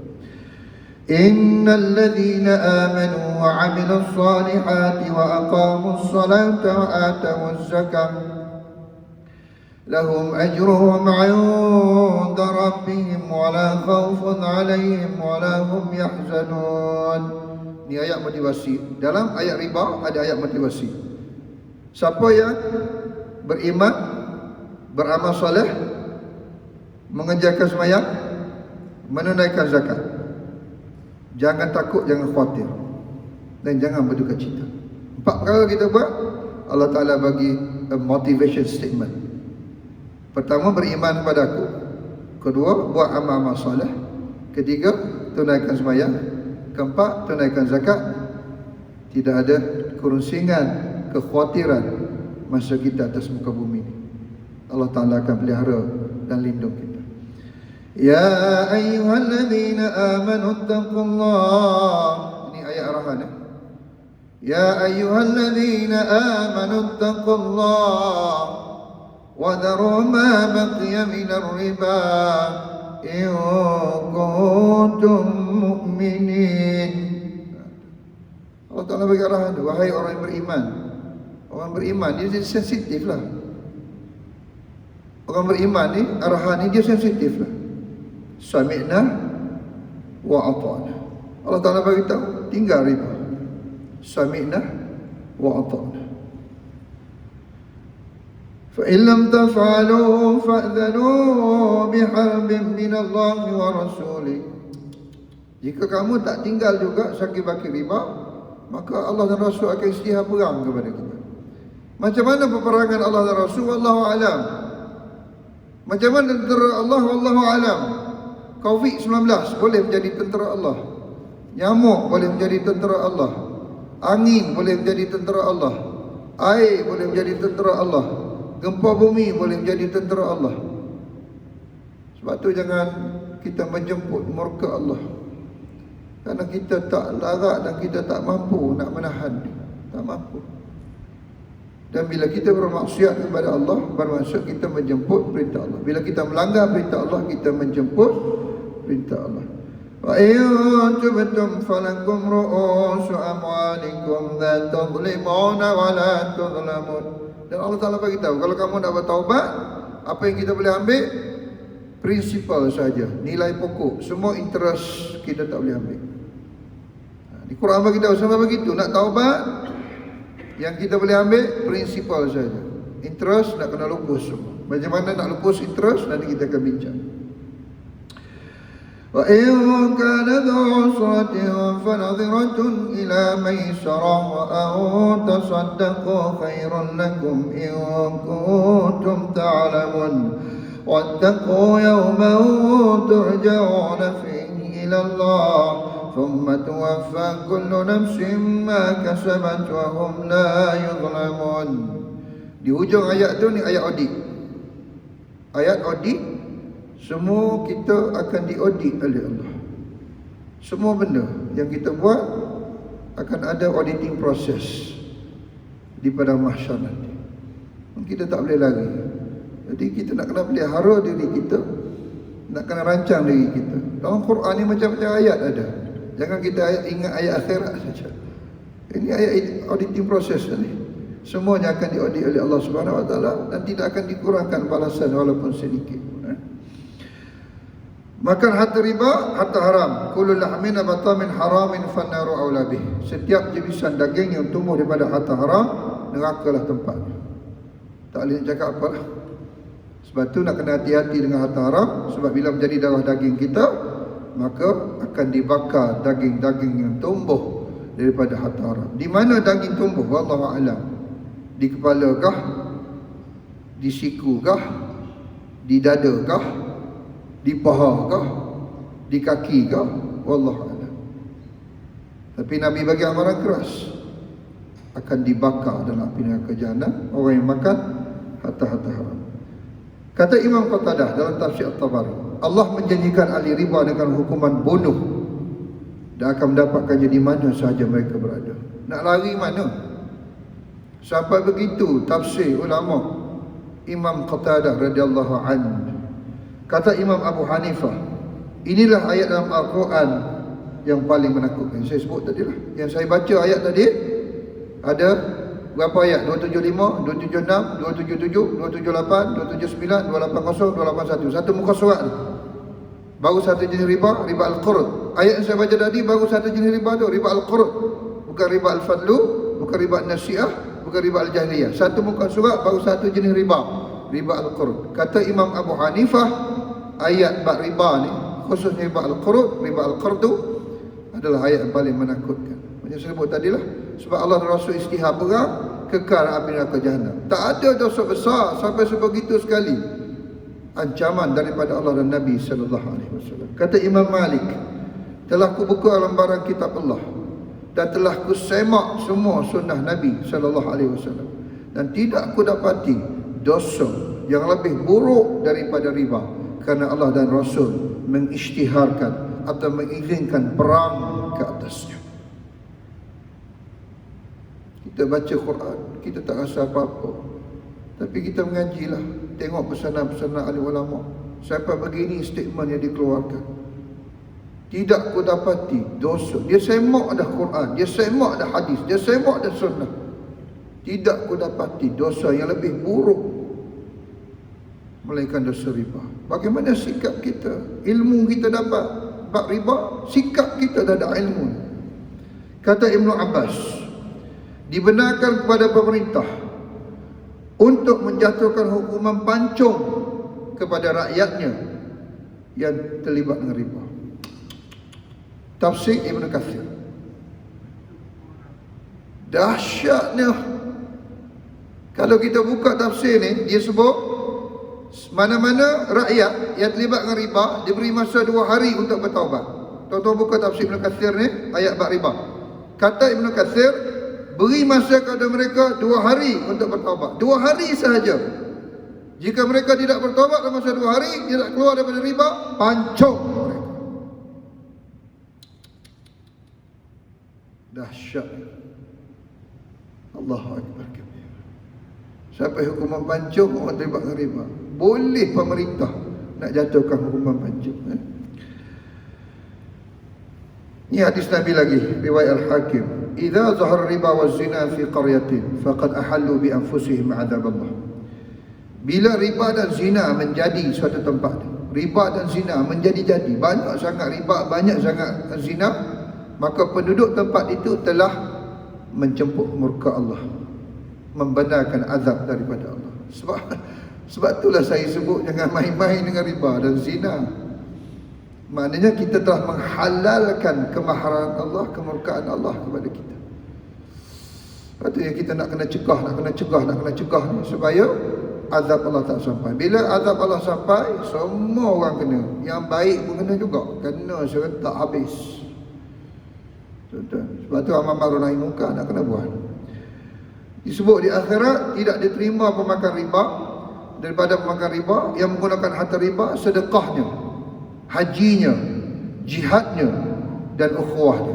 Innal ladzina amanu wa 'amilus solihati wa aqamus salata wa atawuz zakata lahum ajruhum 'inda rabbihim wa la khaufun 'alaihim wa la hum yahzanun. Ini ayat motivasi. Dalam ayat riba ada ayat motivasi. Siapa yang beriman, beramal soleh, mengerjakan sembahyang, menunaikan zakat, jangan takut, jangan khawatir, dan jangan berduka cita. 4 perkara kita buat, Allah Ta'ala bagi a motivation statement. Pertama, beriman kepada aku. Kedua, buat amal-amal soleh. Ketiga, tunaikan sembahyang. Keempat, tunaikan zakat. Tidak ada kerusingan, kekhawatiran masa kita atas muka bumi ini. Allah Ta'ala akan pelihara dan lindung kita. Ya ayyuhalladzina amanu taqullah. Ini ayat arahan ya. Ya ayyuhalladzina amanu taqullah wa dharu ma baqiya minar riba in kuntum mu'minin. Allah Ta'ala bagi arahan, wahai orang yang beriman. Orang beriman dia sensitif lah. Orang beriman ni, arahan ni dia sensitif lah. Sami'na wa ata'na. Allah Ta'ala beritahu, tinggal riba. Sami'na wa ata'na. فَإِن لَمْ تَفْعَلُوا فَأْذَنُوا بِحَرْبٍ مِّنَ اللَّهِ وَرَسُولِهِ. Jika kamu tak tinggal juga sakit-bakit riba, maka Allah dan Rasul akan isytihar perang kepada kita. Macam mana peperangan Allah dan Rasul? Wallahu a'lam. Macam mana tentera Allah? Wallahu a'lam. Covid-19 boleh menjadi tentera Allah. Nyamuk boleh menjadi tentera Allah. Angin boleh menjadi tentera Allah. Air boleh menjadi tentera Allah. Gempa bumi boleh menjadi tentera Allah. Sebab tu jangan kita menjemput murka Allah. Kerana kita tak larat dan kita tak mampu nak menahan. Tak mampu. Dan bila kita bermaksiat kepada Allah, bermaksud kita menjemput perintah Allah. Bila kita melanggar perintah Allah, kita menjemput perintah Allah. Wa in tubtum falakum ru'usu amwalikum la tadhlimuna wa la tudhlamun. Dan Allah Ta'ala beritahu, kalau kamu nak bertaubat, apa yang kita boleh ambil? Prinsipal saja, nilai pokok. Semua interest kita tak boleh ambil. Di Quran beritahu sama begitu. Nak taubat, yang kita boleh ambil prinsipal saja. Interest nak kena lupus semua. Macam mana nak lupus interest, nanti kita akan bincang. Wa in kana dhu usratin fanadhiratun ila maisarah wa aw tasaddaqu khairan lakum in kuntum ta'lamun. Wattaqu yawman turja'una fihi ila Allah thumma tuwaffa kullu nafsin ma kasabat wa hum la yuzlamun. Di hujung ayat tu ni ayat audit. Ayat audit. Semua kita akan diaudit oleh Allah. Semua benda yang kita buat akan ada auditing proses di padang mahsyar nanti. Kita tak boleh lari. Jadi kita nak kena pelihara diri kita, nak kena rancang diri kita. Dalam Quran ni macam-macam ayat ada. Jangan kita ingat ayat akhirat saja. Ini ayat auditing proses ni. Semuanya akan diaudit oleh Allah Subhanahu Wa Taala dan tidak akan dikurangkan balasan walaupun sedikit. Makan harta riba, harta haram. Kullu lahmin nabata min haramin fannaru aula bih. Setiap jebisan daging yang tumbuh daripada harta haram, nerakalah tempatnya. Tak boleh cakap apalah. Sebab tu nak kena hati-hati dengan harta haram. Sebab bila menjadi darah daging kita, maka akan dibakar daging-daging yang tumbuh daripada harta haram. Di mana daging tumbuh? Wallahu a'lam. Di kepala kah? Di siku kah? Di dada kah? Di paha kah? Di kaki kah? Wallahu a'lam. Tapi Nabi bagi amaran keras, akan dibakar dalam api neraka jahanam orang yang makan harta-harta haram. Kata Imam Qatadah dalam tafsir At-Tabari, Allah menjanjikan ahli riba dengan hukuman bunuh dan akan mendapatkannya di mana sahaja mereka berada. Nak lari mana? Sampai begitu tafsir ulama. Imam Qatadah radhiyallahu anhu, kata Imam Abu Hanifah, inilah ayat dalam Al-Quran yang paling menakutkan. Saya sebut tadi lah, yang saya baca ayat tadi ada berapa ayat? 275, 276, 277, 278, 279, 280, 281. Satu muka surat ni baru satu jenis riba, riba al-qurd. Ayat yang saya baca tadi baru satu jenis riba tu, riba al-qurd. Bukan riba al-fadlu, bukan riba al-nasi'ah, bukan riba al-jahliyah. Satu muka surat baru satu jenis riba, riba al-qurd. Kata Imam Abu Hanifah, ayat bab riba ni, khususnya riba al-qurd, riba al-qurd tu adalah ayat yang paling menakutkan. Macam saya sebut tadilah, sebab Allah dan Rasul istihar perang, kekal api neraka jahanam. Tak ada dosa besar sampai sebegitu sekali ancaman daripada Allah dan Nabi sallallahu alaihi wasallam. Kata Imam Malik, telah ku buka lembaran kitab Allah dan telah ku semak semua sunnah Nabi sallallahu alaihi wasallam, dan tidak ku dapati dosa yang lebih buruk daripada riba, kerana Allah dan Rasul mengisytiharkan atau mengizinkan perang ke atasnya. Kita baca Quran, kita tak rasa apa-apa, tapi kita mengajilah, tengok pesanan-pesanan ahli ulama, sampai begini statement yang dikeluarkan. Tidak ku dapati dosa. Dia semak dah Quran, dia semak dah hadis, dia semak dah sunnah. Tidak ku dapati dosa yang lebih buruk melainkan dosa riba. Bagaimana sikap kita? Ilmu kita dapat bab riba, sikap kita dah ada ilmu. Kata Ibnu Abbas, dibenarkan kepada pemerintah untuk menjatuhkan hukuman pancung kepada rakyatnya yang terlibat dengan riba. Tafsir Ibn Kathir. Dahsyatnya, kalau kita buka tafsir ni, dia sebut mana-mana rakyat yang terlibat dengan riba diberi masa 2 hari untuk bertaubat. Tuan-tuan buka tafsir Ibn Kathir ni, ayat bab riba. Kata Ibn Kathir, beri masa kepada mereka 2 hari untuk bertaubat. 2 hari sahaja. Jika mereka tidak bertaubat dalam masa 2 hari, tidak keluar daripada riba, pancung mereka. Dahsyat. Allahu Akbar kabir. Sampai hukuman pancung orang terlibat dengan riba. Boleh pemerintah nak jatuhkan hukuman pancung. Ini hadis Nabi lagi, riwayat Al-Hakim. Idza zahara riba wa zina fi qaryatin faqad ahallu bi anfusihim adzab Allah. Bila riba dan zina menjadi suatu tempat, riba dan zina menjadi-jadi, banyak sangat riba, banyak sangat zina, maka penduduk tempat itu telah menjemput murka Allah, membenarkan azab daripada Allah. Sebab itulah saya sebut jangan main-main dengan riba dan zina. Maknanya kita telah menghalalkan kemaharan Allah, kemurkaan Allah kepada kita. Patutnya kita nak kena cegah ni, supaya azab Allah tak sampai. Bila azab Allah sampai, semua orang kena. Yang baik pun kena juga, kena serentak habis. Sebab tu amal ma'ruf nahi munkar nak kena buat. Disebut di akhirat tidak diterima pemakan riba daripada pemakan riba yang menggunakan harta riba, sedekahnya, hajinya, jihadnya dan ukhuwahnya.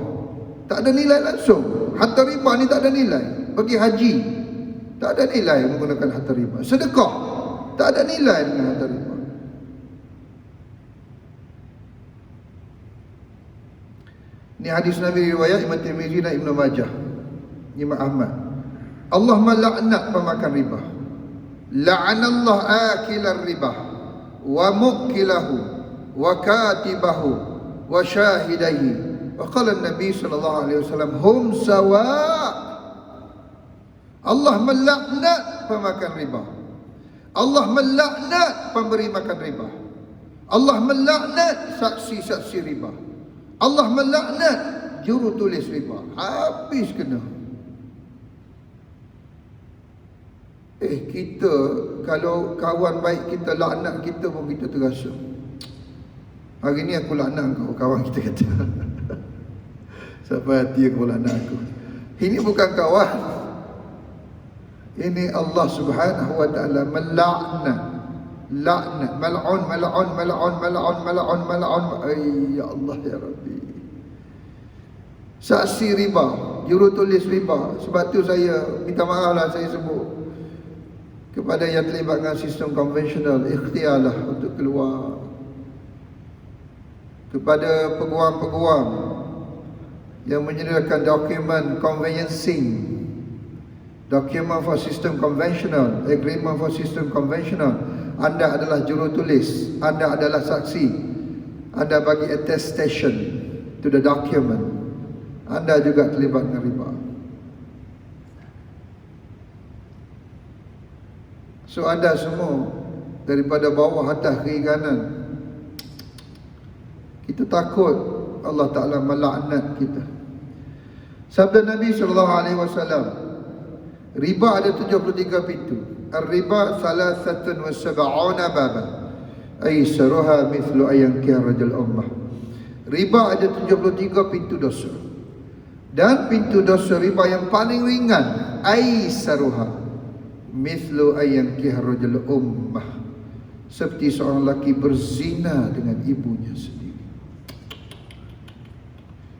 Tak ada nilai langsung. Harta riba ni tak ada nilai. Pergi haji tak ada nilai menggunakan harta riba. Sedekah tak ada nilai dengan harta riba. Ini hadis Nabi riwayat Imam Tirmizi dan Ibnu Majah, Imam Ahmad. Allah melaknat pemakan riba. La'anallah akilar riba wa mukilahu wa katibahu wa syahidaihi. Wa qala Nabi sallallahu alaihi wasallam hum sawa'. Allah melaknat pemakan riba. Allah melaknat pemberi makan riba. Allah melaknat saksi-saksi riba. Allah melaknat juru tulis riba. Habis kena. Kita kalau kawan baik kita laknat kita pun kita terasa. Hari ni aku laknat kau, kawan kita kata. Sampai hati aku laknat aku. Ini bukan kawan. Ini Allah Subhanahu wa taala melaknat. Laknat, mal'un, mal'un, mal'un, mal'un, mal'un, mal'un. Ya Allah ya Rabbi. Saksi riba, jurutulis riba. Sebab tu saya minta maaf lah saya sebut kepada yang terlibat dengan sistem konvensional, ikhtiarlah untuk keluar. Kepada peguam-peguam yang menyediakan dokumen conveyancing, dokumen for sistem konvensional, agreement for sistem konvensional, anda adalah jurutulis, anda adalah saksi, anda bagi attestation to the document, anda juga terlibat dengan riba. So anda semua daripada bawah, atas, kiri, kanan, kita takut Allah Ta'ala melaknat kita. Sabda Nabi SAW, riba ada 73 pintu. Ar-riba salasatun wa sab'una baba, aisaruha mithlu ayankiha rajul ummah. Riba ada 73 pintu dosa. Dan pintu dosa riba yang paling ringan, aisaruha mithlu ayankiha rajul ummah, seperti seorang lelaki berzina dengan ibunya sendiri.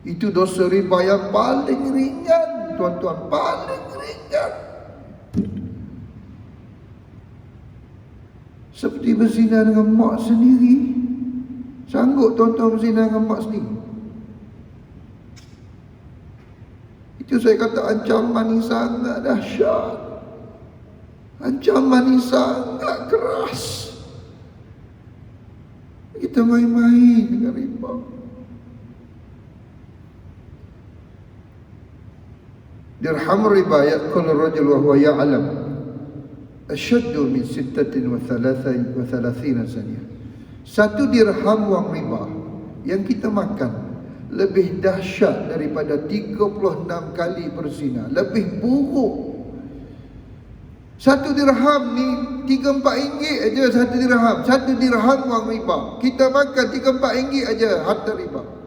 Itu dosa riba yang paling ringan, tuan-tuan, paling ringan. Seperti berzina dengan mak sendiri. Sanggup tuan-tuan berzina dengan mak sendiri? Itu saya kata ancaman ini sangat dahsyat. Ancaman ini sangat keras. Kita main-main dengan riba. Dirham riba ya'kul ar-rajul wa huwa ya'lam ashaddu min 36 saniyah. Satu dirham wang riba yang kita makan lebih dahsyat daripada 36 kali berzina, lebih buruk. Satu dirham ni 3-4 ringgit aja satu dirham. Satu dirham wang riba. Kita makan 3-4 ringgit aja harta riba.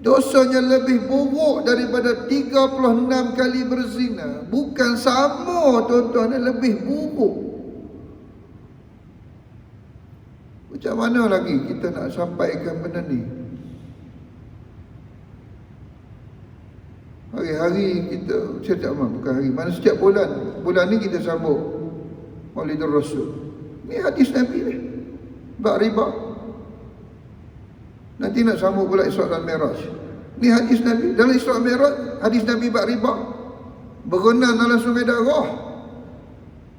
Dosanya lebih buruk daripada 36 kali berzina. Bukan sama tuan-tuan, lebih buruk. Macam mana lagi kita nak sampaikan benda ni? Hari-hari kita, setiap bukan hari, mana setiap bulan. Bulan ni kita sambut Maulidur Rasul. Ni hadis Nabi ni, bab riba. Nanti nak sambut pula Isra' dan Mi'raj. Ni hadis Nabi. Dalam Isra' dan Mi'raj, hadis Nabi bab riba. Berenang dalam sungai darah.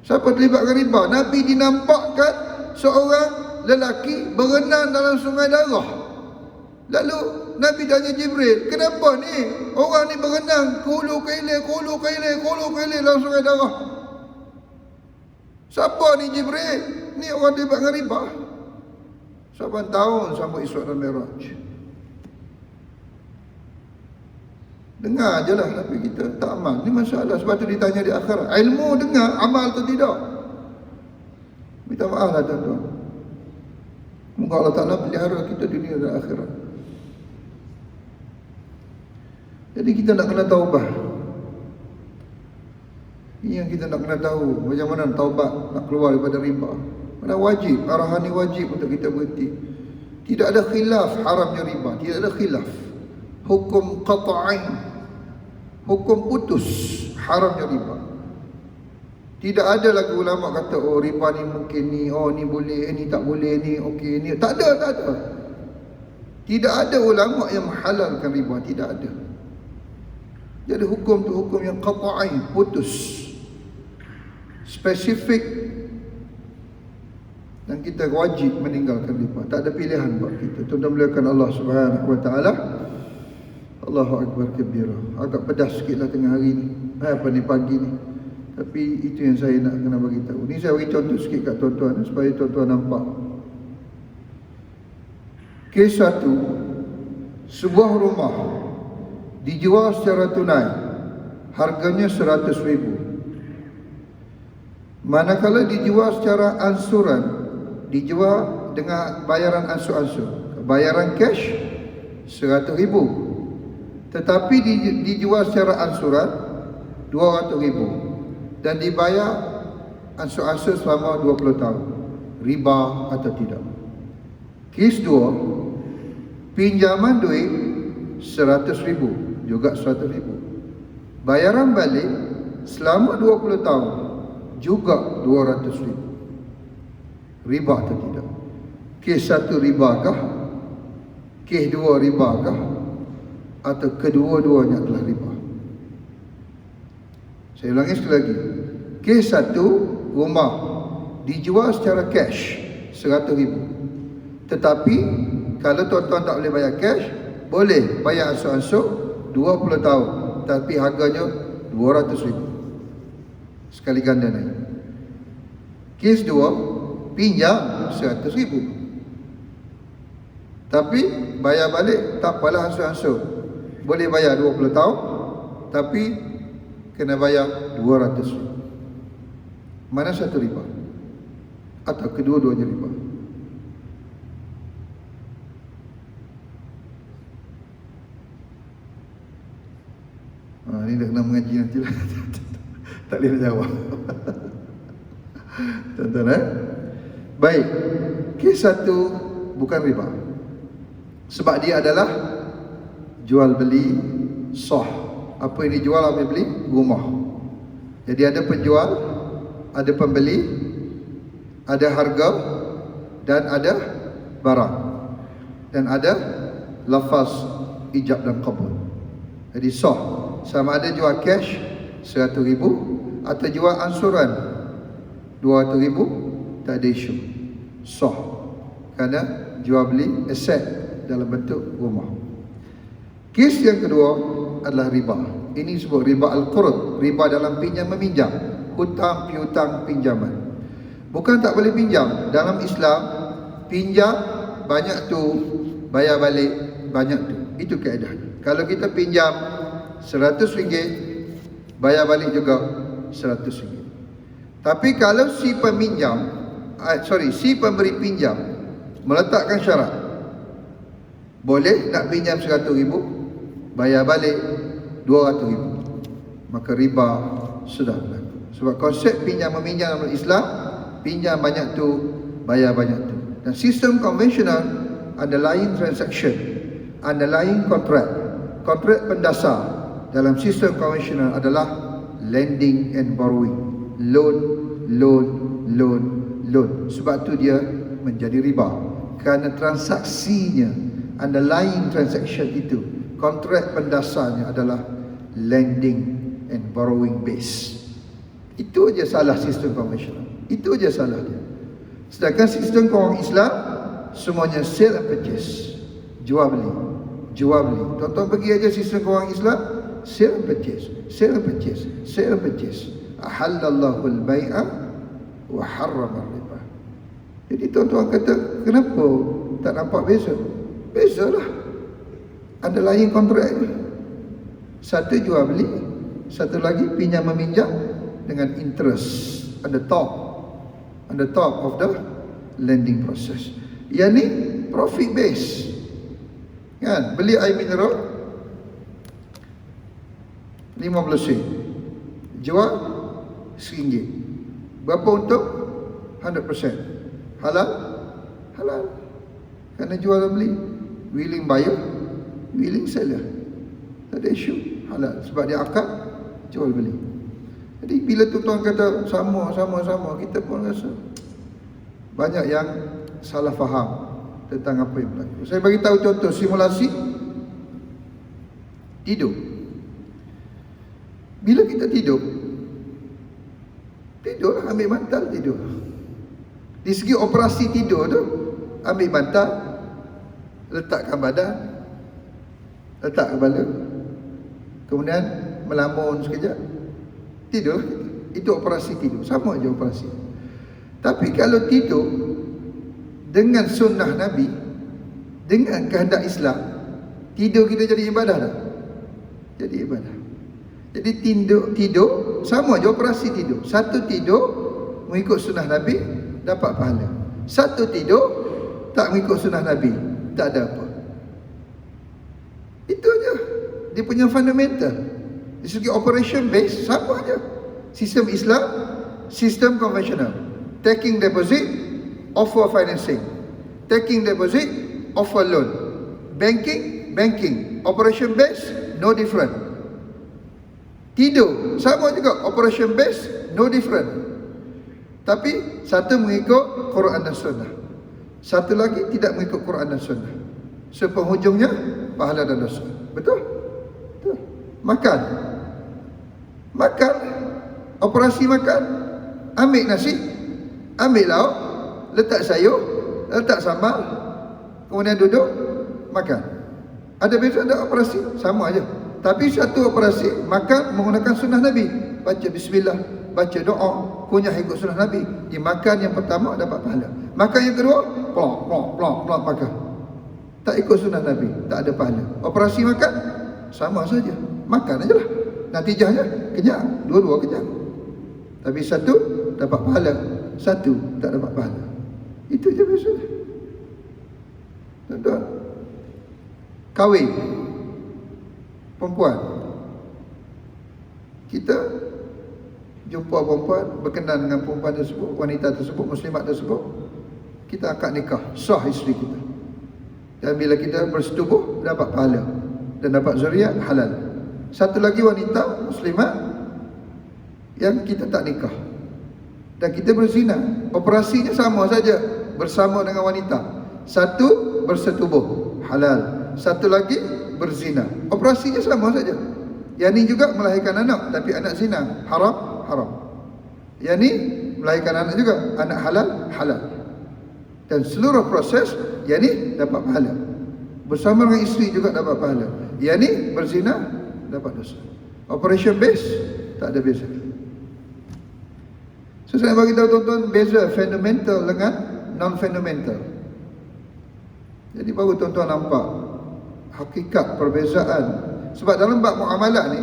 Siapa terlibat dengan riba? Nabi dinampakkan seorang lelaki berenang dalam sungai darah. Lalu Nabi tanya Jibril, kenapa ni orang ni berenang kulu kaile dalam sungai darah? Siapa ni Jibril? Ni orang terlibat dengan riba. 8 tahun sambut Isra' dan Mi'raj. Dengar je lah, tapi kita tak amal. Ni masalah, sebab tu ditanya di akhirat. Ilmu dengar, amal tu tidak. Minta maaf lah tuan-tuan. Moga Allah Ta'ala pelihara kita dunia dan akhirat. Jadi kita nak kena taubah. Ini yang kita nak kena tahu. Macam mana taubat, nak keluar daripada riba. Mana wajib, arahan ni wajib untuk kita berhenti. Tidak ada khilaf haramnya riba. Tidak ada khilaf. Hukum qat'i, hukum putus haramnya riba. Tidak ada lagi ulama kata, oh riba ni mungkin ni, oh ni boleh, ni tak boleh, ni okey, ni tak ada, tak ada. Tidak ada ulama yang menghalalkan riba, tidak ada. Jadi hukum tu hukum yang qat'i, putus, spesifik, dan kita wajib meninggalkan riba. Tak ada pilihan buat kita. Tuan-tuan muliakan Allah Subhanahu wa taala. Allahu akbar kabira. Agak pedas sikitlah tengah hari ni. Apa ni pagi ni. Tapi itu yang saya nak kena bagi tahu. Ni saya bagi contoh sikit kat tuan-tuan supaya tuan-tuan nampak. Kes satu, sebuah rumah dijual secara tunai. Harganya 100,000. Manakala dijual secara ansuran, dijual dengan bayaran ansur-ansur. Bayaran cash 100,000. Tetapi dijual secara ansuran 200,000 dan dibayar ansur-ansur selama 20 tahun. riba atau tidak. Kes 2, pinjaman duit 100,000, juga 100,000. Bayaran balik selama 20 tahun, juga 200,000. Riba atau tidak? Kes 1 ribakah? Kes 2 ribakah? Atau kedua-duanya adalah riba? Saya ulangi sekali lagi. Kes 1, rumah dijual secara cash 100,000. Tetapi kalau tuan-tuan tak boleh bayar cash, boleh bayar ansur-ansur 20 tahun, tapi harganya 200,000. Sekali ganda naik. Kes 2, pinjam 100,000. Tapi bayar balik tak apalah ansur-ansur. Boleh bayar 20 tahun, tapi kena bayar 200,000. Mana satu riba? Atau kedua-duanya riba? Ini dah kena mengaji nanti lah. Tak boleh nak jawab. Tuan-tuan, baik. Kes 1 bukan riba, sebab dia adalah jual beli sah. Apa yang dijual, apa yang beli? Rumah. Jadi ada penjual, ada pembeli, ada harga, dan ada barang, dan ada lafaz ijab dan qabul. Jadi sah. Sama ada jual cash 100,000 atau jual ansuran 200,000, tak ada isu. Sah. Kerana jual beli aset dalam bentuk rumah. Kes yang kedua adalah riba. Ini disebut riba al-qurd, riba dalam pinjam meminjam, hutang piutang pinjaman. Bukan tak boleh pinjam. Dalam Islam, pinjam banyak tu, bayar balik banyak tu. Itu kaedah. Kalau kita pinjam RM100, bayar balik juga RM100. Tapi kalau si pemberi pinjam meletakkan syarat, boleh nak pinjam RM100,000, bayar balik RM200,000, maka riba sudah berlaku. Sebab konsep pinjam meminjam dalam Islam, pinjam banyak tu, bayar banyak tu. Dan sistem konvensional, underlying transaction, underlying kontrak pendasar dalam sistem konvensional adalah lending and borrowing. Loan. Sebab tu dia menjadi riba. Kerana transaksinya, underlying transaction itu, kontrak pendasarnya adalah lending and borrowing base. Itu aja salah sistem konvensional. Itu aja salah dia. Sedangkan sistem keuangan Islam semuanya sale and purchase, jual beli. Tuan-tuan pergi aja sistem keuangan Islam, sale and purchase. Ahallallahu al-bai'a wa harrama riba. Jadi tuan-tuan kata, kenapa tak nampak beza? Bezalah. Underlying kontrak ni. Satu jual beli, satu lagi pinjam meminjam dengan interest on the top of the lending process. Yang ni profit base. Kan, beli air mineral 50 sen, jual RM1. Berapa untung? 100%. Halal? Kerana jual dan beli, willing buyer, willing seller, tak ada isu, halal. Sebab dia akad jual beli. Jadi bila tuan-tuan kata sama, kita pun rasa banyak yang salah faham tentang apa yang berlaku. Saya bagi tahu contoh simulasi tidur. Bila kita tidurlah, ambil bantal tidur. Di segi operasi tidur tu, ambil bantal, letakkan badan, letak kepala, kemudian melamun sekejap, tidur. Itu operasi tidur. Sama aja operasi. Tapi kalau tidur dengan sunnah Nabi, dengan kehendak Islam, tidur kita jadi ibadah tak? Jadi ibadah. Jadi tidur sama aja operasi tidur. Satu tidur mengikut sunnah Nabi, dapat pahala. Satu tidur tak mengikut sunnah Nabi, tak ada apa. Itu aja. Dia punya fundamental. Dari segi operation base, sama aja. Sistem Islam, sistem konvensional. Taking deposit, offer financing. Taking deposit, offer loan. Banking. Operation base, no different. Tidur, sama juga. Operation base, no different. Tapi satu mengikut Quran dan Sunnah, satu lagi tidak mengikut Quran dan Sunnah. So penghujungnya pahala dan dosa. Betul? Betul. Makan, operasi makan. Ambil nasi, ambil lauk, letak sayur, letak sambal, kemudian duduk makan. Ada beza tak operasi? Sama aja. Tapi satu operasi makan menggunakan sunnah Nabi. Baca bismillah, baca doa, kunyah ikut sunnah Nabi. Dimakan yang pertama dapat pahala. Makan yang kedua, plok makan. Tak ikut sunnah Nabi, tak ada pahala. Operasi makan sama saja. Makan ajalah. Natijahnya kenyang, dua-dua kenyang. Tapi satu dapat pahala, satu tak dapat pahala. Itu je biasanya. Tuan-tuan, kahwin perempuan, kita jumpa perempuan, berkenan dengan perempuan tersebut, wanita tersebut, muslimat tersebut, kita akad nikah, sah isteri kita. Dan bila kita bersetubuh, dapat pahala dan dapat zuriat halal. Satu lagi wanita muslimat yang kita tak nikah dan kita berzina, operasinya sama saja, bersama dengan wanita. Satu bersetubuh, halal. Satu lagi berzina, operasinya sama saja. Yang ni juga melahirkan anak, tapi anak zina, haram. Yang ni melahirkan anak juga, anak halal. Dan seluruh proses, yang ni dapat pahala. Bersama dengan isteri juga dapat pahala. Yang ni berzina, dapat dosa. Operation base, tak ada beza. So saya bagi tahu tuan-tuan, beza fundamental dengan non-fundamental. Jadi baru tuan-tuan nampak hakikat perbezaan. Sebab dalam bab muamalah ni,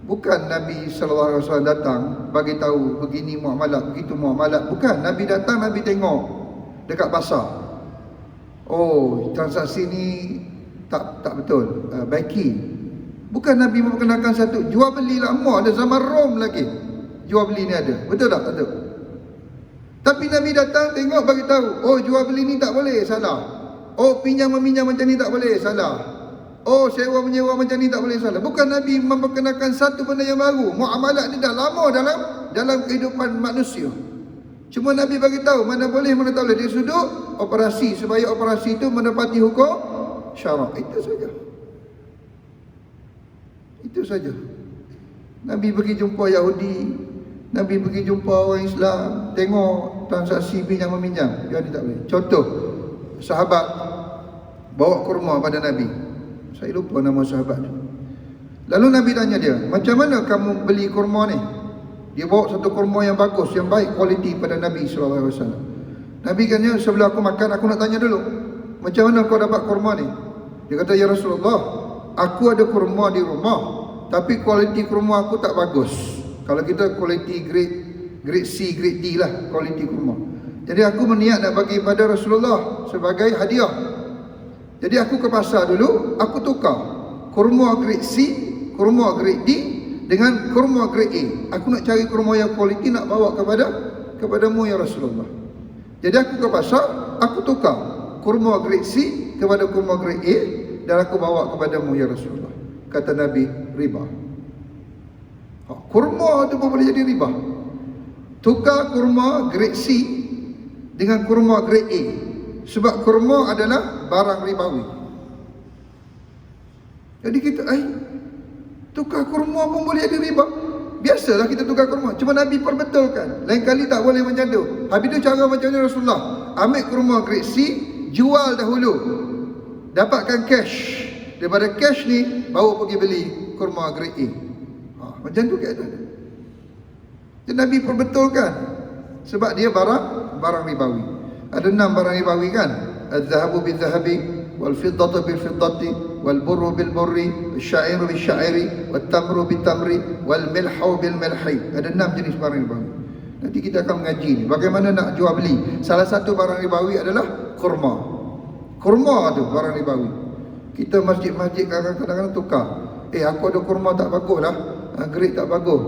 bukan Nabi SAW datang bagi tahu begini muamalah, begitu muamalah. Bukan, Nabi datang, Nabi tengok dekat pasar. Oh, transaksi ni tak betul, baiki. Bukan Nabi memperkenalkan satu, jual beli lama, ada zaman Rom lagi. Jual beli ni ada. Betul tak? Betul. Tapi Nabi datang tengok bagi tahu, oh jual beli ni tak boleh, salah. Oh pinjam meminjam macam ni tak boleh, salah. Oh sewa menyewa macam ni tak boleh, salah. Bukan Nabi memperkenalkan satu benda yang baru. Muamalat ni dah lama dalam kehidupan manusia. Cuma Nabi bagi tahu mana boleh, mana tak boleh. Dia sudut operasi, supaya operasi itu menepati hukum syarak. Itu saja. Itu saja. Nabi pergi jumpa Yahudi, Nabi pergi jumpa orang Islam, tengok transaksi pinjam meminjam. Dia tak boleh. Contoh, sahabat bawa kurma pada Nabi. Saya lupa nama sahabat tu. Lalu Nabi tanya dia, macam mana kamu beli kurma ni? Dia bawa satu kurma yang bagus, yang baik kualiti pada Nabi SAW. Nabi katanya, sebelum aku makan, aku nak tanya dulu, macam mana kau dapat kurma ni? Dia kata, ya Rasulullah, aku ada kurma di rumah, tapi kualiti kurma aku tak bagus. Kalau kita kualiti grade C, grade D lah kualiti kurma. Jadi aku berniat nak bagi pada Rasulullah sebagai hadiah. Jadi aku ke pasar dulu, aku tukar kurma grade C, kurma grade D dengan kurma grade A. Aku nak cari kurma yang kualiti, nak bawa kepadamu ya Rasulullah. Jadi aku ke pasar, aku tukar kurma grade C kepada kurma grade A dan aku bawa kepadamu ya Rasulullah. Kata Nabi, riba. Kurma tu pun boleh jadi riba. Tukar kurma grade C dengan kurma grade A. Sebab kurma adalah barang ribawi. Jadi kita tukar kurma pun boleh jadi riba. Biasalah kita tukar kurma. Cuma Nabi perbetulkan, lain kali tak boleh macam tu. Habis tu cara macam ni Rasulullah, ambil kurma grade C, jual dahulu, dapatkan cash. Daripada cash ni baru pergi beli kurma grade A. Macam tu keadaan. Jadi Nabi perbetulkan, sebab dia barang ribawi. Ada 6 barang ribawi kan? Az-zahabu bil-zahabi, wal-fiddatu bil-fiddati, wal-burru bil-burri, asy-sya'iru bil-syairi, wat-tamru bil-tamri, wal-milhu bil-milhi. Ada 6 jenis barang ribawi. Nanti kita akan mengaji ni bagaimana nak jual beli. Salah satu barang ribawi adalah kurma. Kurma tu barang ribawi. Kita masjid-masjid kadang-kadang tukar. Aku ada kurma tak bagus lah, grade tak bagus.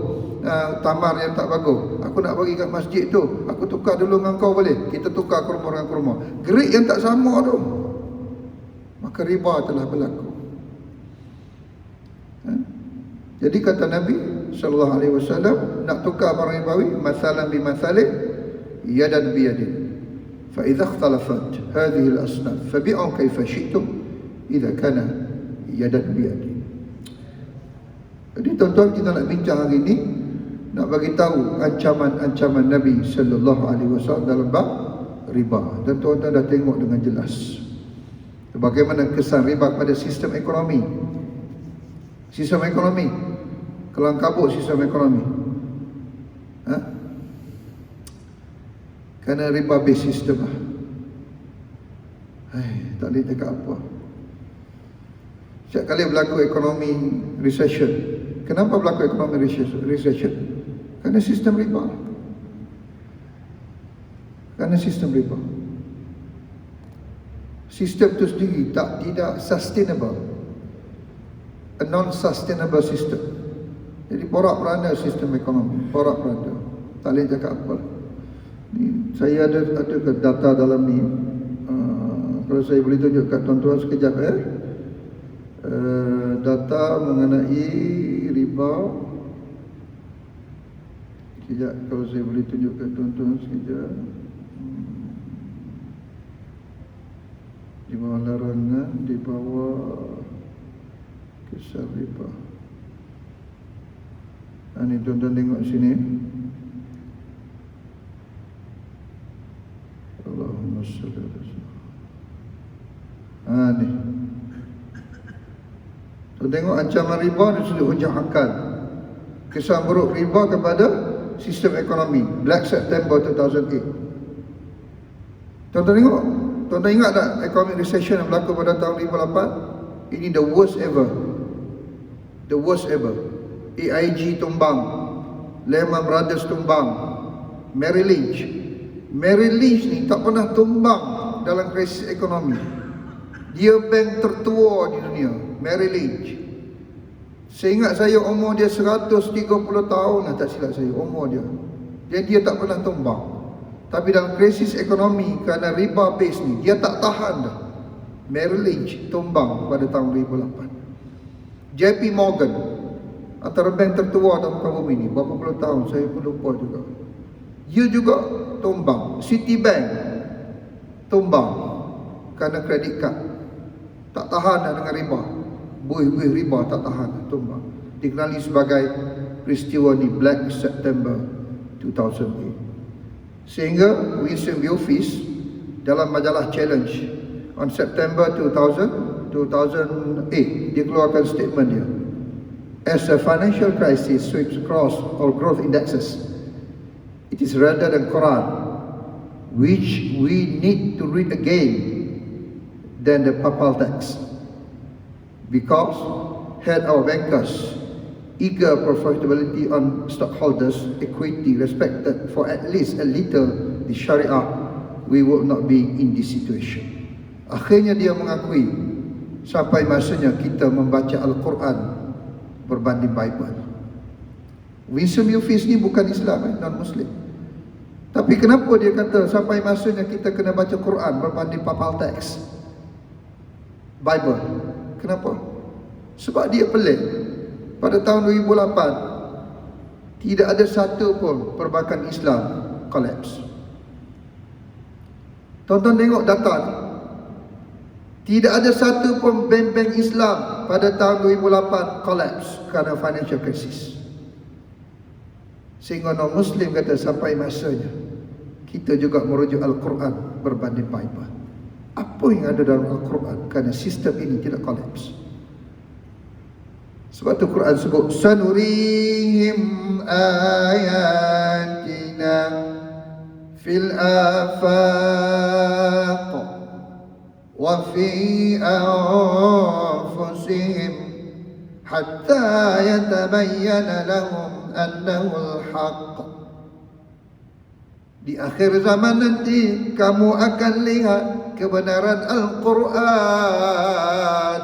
tamar yang tak bagus, aku nak bagi kat masjid tu, aku tukar dulu dengan kau boleh? Kita tukar kurma dengan kurma. Grade yang tak sama tu, maka riba telah berlaku. Jadi kata Nabi sallallahu alaihi wasallam, nak tukar barang ribawi, masalan bi masalin, yadan bi yadin. Fa idza ikhtalafat hadhihi al-asnaf fabi'u kayfa syi'tum idza kana yadan bi yadin. Jadi tuan-tuan, kita nak bincang hari ini, nak bagi tahu ancaman-ancaman Nabi sallallahu alaihi wasallam dalam bab riba. Dan tuan-tuan dah tengok dengan jelas bagaimana kesan riba pada sistem ekonomi. Sistem ekonomi, kelang kabut sistem ekonomi. Kerana riba based sistem lah. Tak boleh cakap apa. Setiap kali berlaku ekonomi recession. Kenapa berlaku ekonomi recession? Kerana sistem riba. Kerana sistem riba. Sistem itu sendiri tidak sustainable. A non-sustainable system. Jadi porak-poranda sistem ekonomi, porak-poranda. Tak boleh cakap apa. Ni, saya ada data dalam ni. Kalau saya boleh tunjuk kat tuan-tuan sekejap data mengenai riba. Sekejap, kalau saya boleh tunjuk kat tuan-tuan sekejap. Di bawah larangan, di bawah kisah riba. Ini tuan-tuan tengok sini. Allahumma salli ala sayyidina. Ni. Tuan tengok ancaman riba di sudut hujah akal. Kesan buruk riba kepada sistem ekonomi. Black September 2008. Tuan-tuan tengok. Tuan-tuan ingat tak economic recession yang berlaku pada tahun 2008? Ini the worst ever. The worst ever. AIG tumbang, Lehman Brothers tumbang, Merrill Lynch ni tak pernah tumbang dalam krisis ekonomi. Dia bank tertua di dunia, Merrill Lynch. Seingat saya umur dia 130 tahun lah, tak silap saya umur dia. Dan dia tak pernah tumbang. Tapi dalam krisis ekonomi kerana riba base ni, dia tak tahan dah. Merrill Lynch tumbang pada tahun 2008. JP Morgan, antara bank tertua dalam muka bumi ni, berapa puluh tahun saya pun lupa juga. Dia juga tumbang. Citibank tumbang kerana kredit kad. Tak tahan dah dengan riba. Buih-buih riba tak tahan, tumbang. Dikenali sebagai peristiwa ni Black September 2008. Sehingga Winston Gilfis dalam majalah Challenge on September 2008 dia keluarkan statement dia. As a financial crisis sweeps across all growth indexes, it is rather than Quran, which we need to read again, than the papal text. Because had our bankers eager profitability on stockholders' equity respected for at least a little the Sharia, we would not be in this situation. Akhirnya dia mengakui sampai masanya kita membaca Al-Quran berbanding Bible. Winston Gilfis ni bukan Islam, non-Muslim. Tapi kenapa dia kata sampai masanya kita kena baca Quran berbanding papal text Bible? Kenapa? Sebab dia pelik. Pada tahun 2008 tidak ada satu pun perbankan Islam collapse. Tonton tengok data ni. Tidak ada satu pun bank-bank Islam pada tahun 2008 collapse kerana financial crisis. Sehingga non-Muslim kata sampai masanya kita juga merujuk Al-Quran berbanding Bible. Apa yang ada dalam Al-Quran kerana sistem ini tidak collapse. Sebab tu Quran sebut sanurihim ayatina fil afaq wa fi anfusihim hatta yatabayyana lahum annahu al-haq. Di akhir zaman nanti kamu akan lihat kebenaran Al-Quran,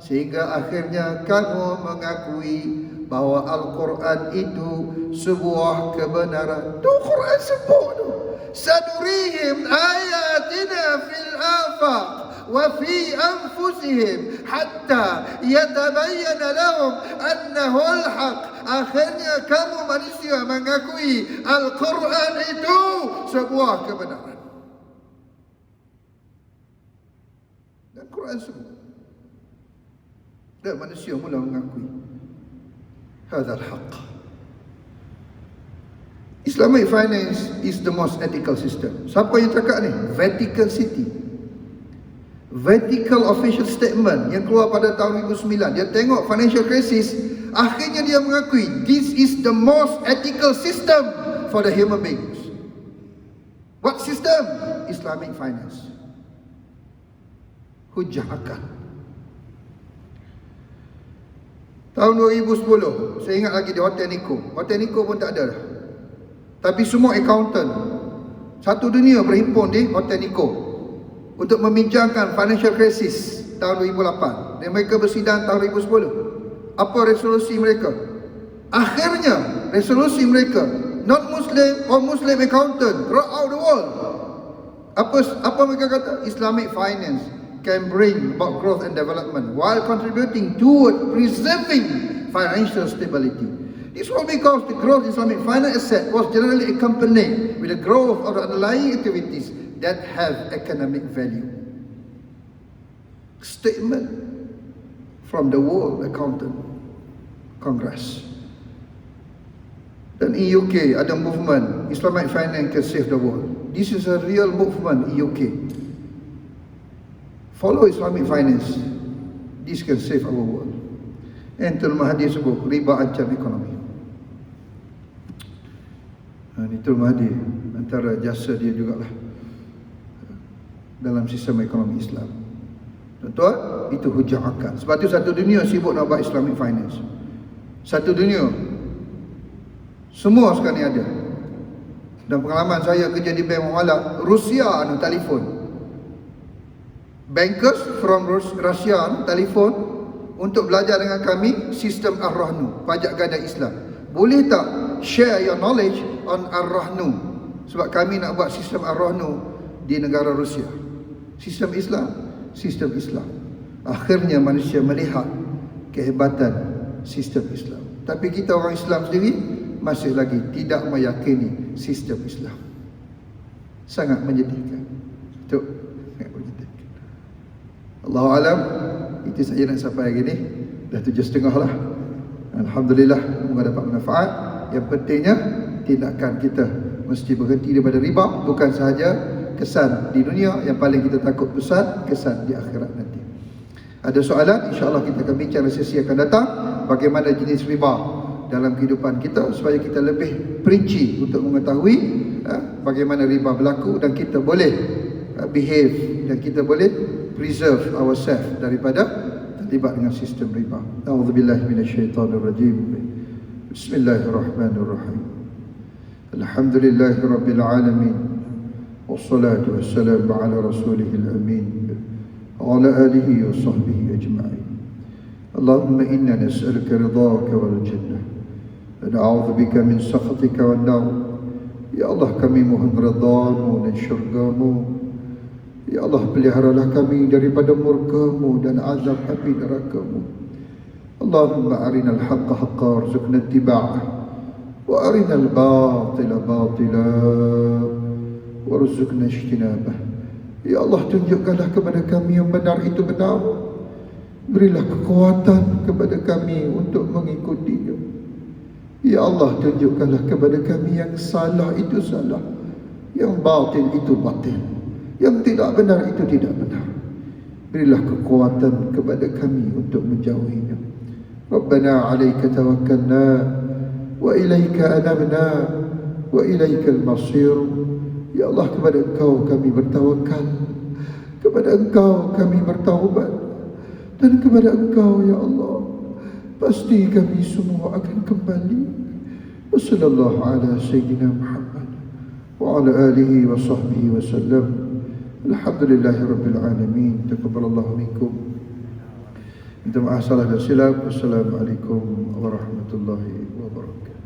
sehingga akhirnya kamu mengakui bahawa Al-Quran itu sebuah kebenaran. Tu Quran sebut tu. Sanurihim ayatina fil afaq wa fi anfusihim hatta yatabayyana lahum annahu al-haq. Akhirnya kamu manusia mengakui Al-Quran itu sebuah kebenaran. Dan Quran sebut. Dan manusia mula mengakui hadzal haqq. Islamic finance is the most ethical system. Siapa yang cakap ni? Vatican City. Vatican official statement yang keluar pada tahun 2009. Dia tengok financial crisis, akhirnya dia mengakui this is the most ethical system for the human beings. What system? Islamic finance. Hujah akal. Tahun 2010, saya ingat lagi di Hotel Nico. Hotel Nico pun tak ada dah. Tapi semua accountant satu dunia berhimpun di Hotel Nico untuk membincangkan financial crisis tahun 2008. Dan mereka bersidang tahun 2010. Apa resolusi mereka? Akhirnya resolusi mereka, non-Muslim or Muslim accountant throughout the world, apa mereka kata? Islamic finance can bring about growth and development while contributing toward preserving financial stability. This was because the growth in Islamic finance asset was generally accompanied with the growth of the underlying activities that have economic value. Statement from the World Accountant Congress. Dan in UK ada movement Islamic finance can save the world. This is a real movement in UK. Follow Islamic finance. This can save our world. And Tun Mahathir sebut riba ancam ekonomi. Ini Tun Mahathir, antara jasa dia jugalah dalam sistem ekonomi Islam. Tuan-tuan, itu hujah akal. Sebab tu satu dunia sibuk nak buat Islamic finance. Satu dunia. Semua sekarang ni ada. Dan pengalaman saya kerja di Bank Muamalat, Rusia anu telefon. Bankers from Russia telefon untuk belajar dengan kami sistem Ar-Rahnu, pajak ganda Islam. Boleh tak share your knowledge on Ar-Rahnu? Sebab kami nak buat sistem Ar-Rahnu di negara Rusia. Sistem Islam, sistem Islam. Akhirnya manusia melihat kehebatan sistem Islam. Tapi kita orang Islam sendiri masih lagi tidak meyakini sistem Islam. Sangat menyedihkan. Itu sangat menyedihkan. Allahu alam, itu saja nak sampai hari ni. Dah 7.30 lah. Alhamdulillah, semoga dapat manfaat. Yang pentingnya tindakan kita mesti berhenti daripada riba. Bukan sahaja kesan di dunia, yang paling kita takut pesan kesan di akhirat nanti. Ada soalan? InsyaAllah kita akan bincang sesi akan datang bagaimana jenis riba dalam kehidupan kita, supaya kita lebih perinci untuk mengetahui bagaimana riba berlaku, dan kita boleh behave, dan kita boleh preserve ourselves daripada terlibat dengan sistem riba. A'udzubillahi minasyaitonirrajim. Bismillahirrahmanirrahim. Alhamdulillahirabbil alamin. Wassalatu wassalamu ala rasulihil amin wa ala alihi wa sahbihi ajma'in. Allahumma inna nas'aluka ridhaka wal jannah wa na'udzu bika min sakhatika wan nar. Ya Allah, kami mohon ridha-Mu dan syurga-Mu. Ya Allah, peliharalah kami daripada murka-Mu dan azab api neraka-Mu. Allahumma arinal haqqa haqqa warzuqna ittiba'ah wa arinal batila batila warzuqna ijtinabah. Ya Allah, tunjukkanlah kepada kami yang benar itu benar. Berilah kekuatan kepada kami untuk mengikutinya. Ya Allah, tunjukkanlah kepada kami yang salah itu salah, yang batil itu batil, yang tidak benar itu tidak benar. Berilah kekuatan kepada kami untuk menjauhinya. Rabbana 'alaika tawakkalna wa ilaika anabna wa ilaikal masir. Ya Allah, kepada Engkau kami bertawakal, kepada Engkau kami bertaubat, dan kepada Engkau ya Allah pasti kami semua akan kembali. Wassallallahu ala sayyidina Muhammad wa ala alihi wa sahbihi wa sallam. Alhamdulillahi rabbil alamin. Taqabbalallahu minkum Minta maaf salah dan silap. Wassalamualaikum warahmatullahi wabarakatuh.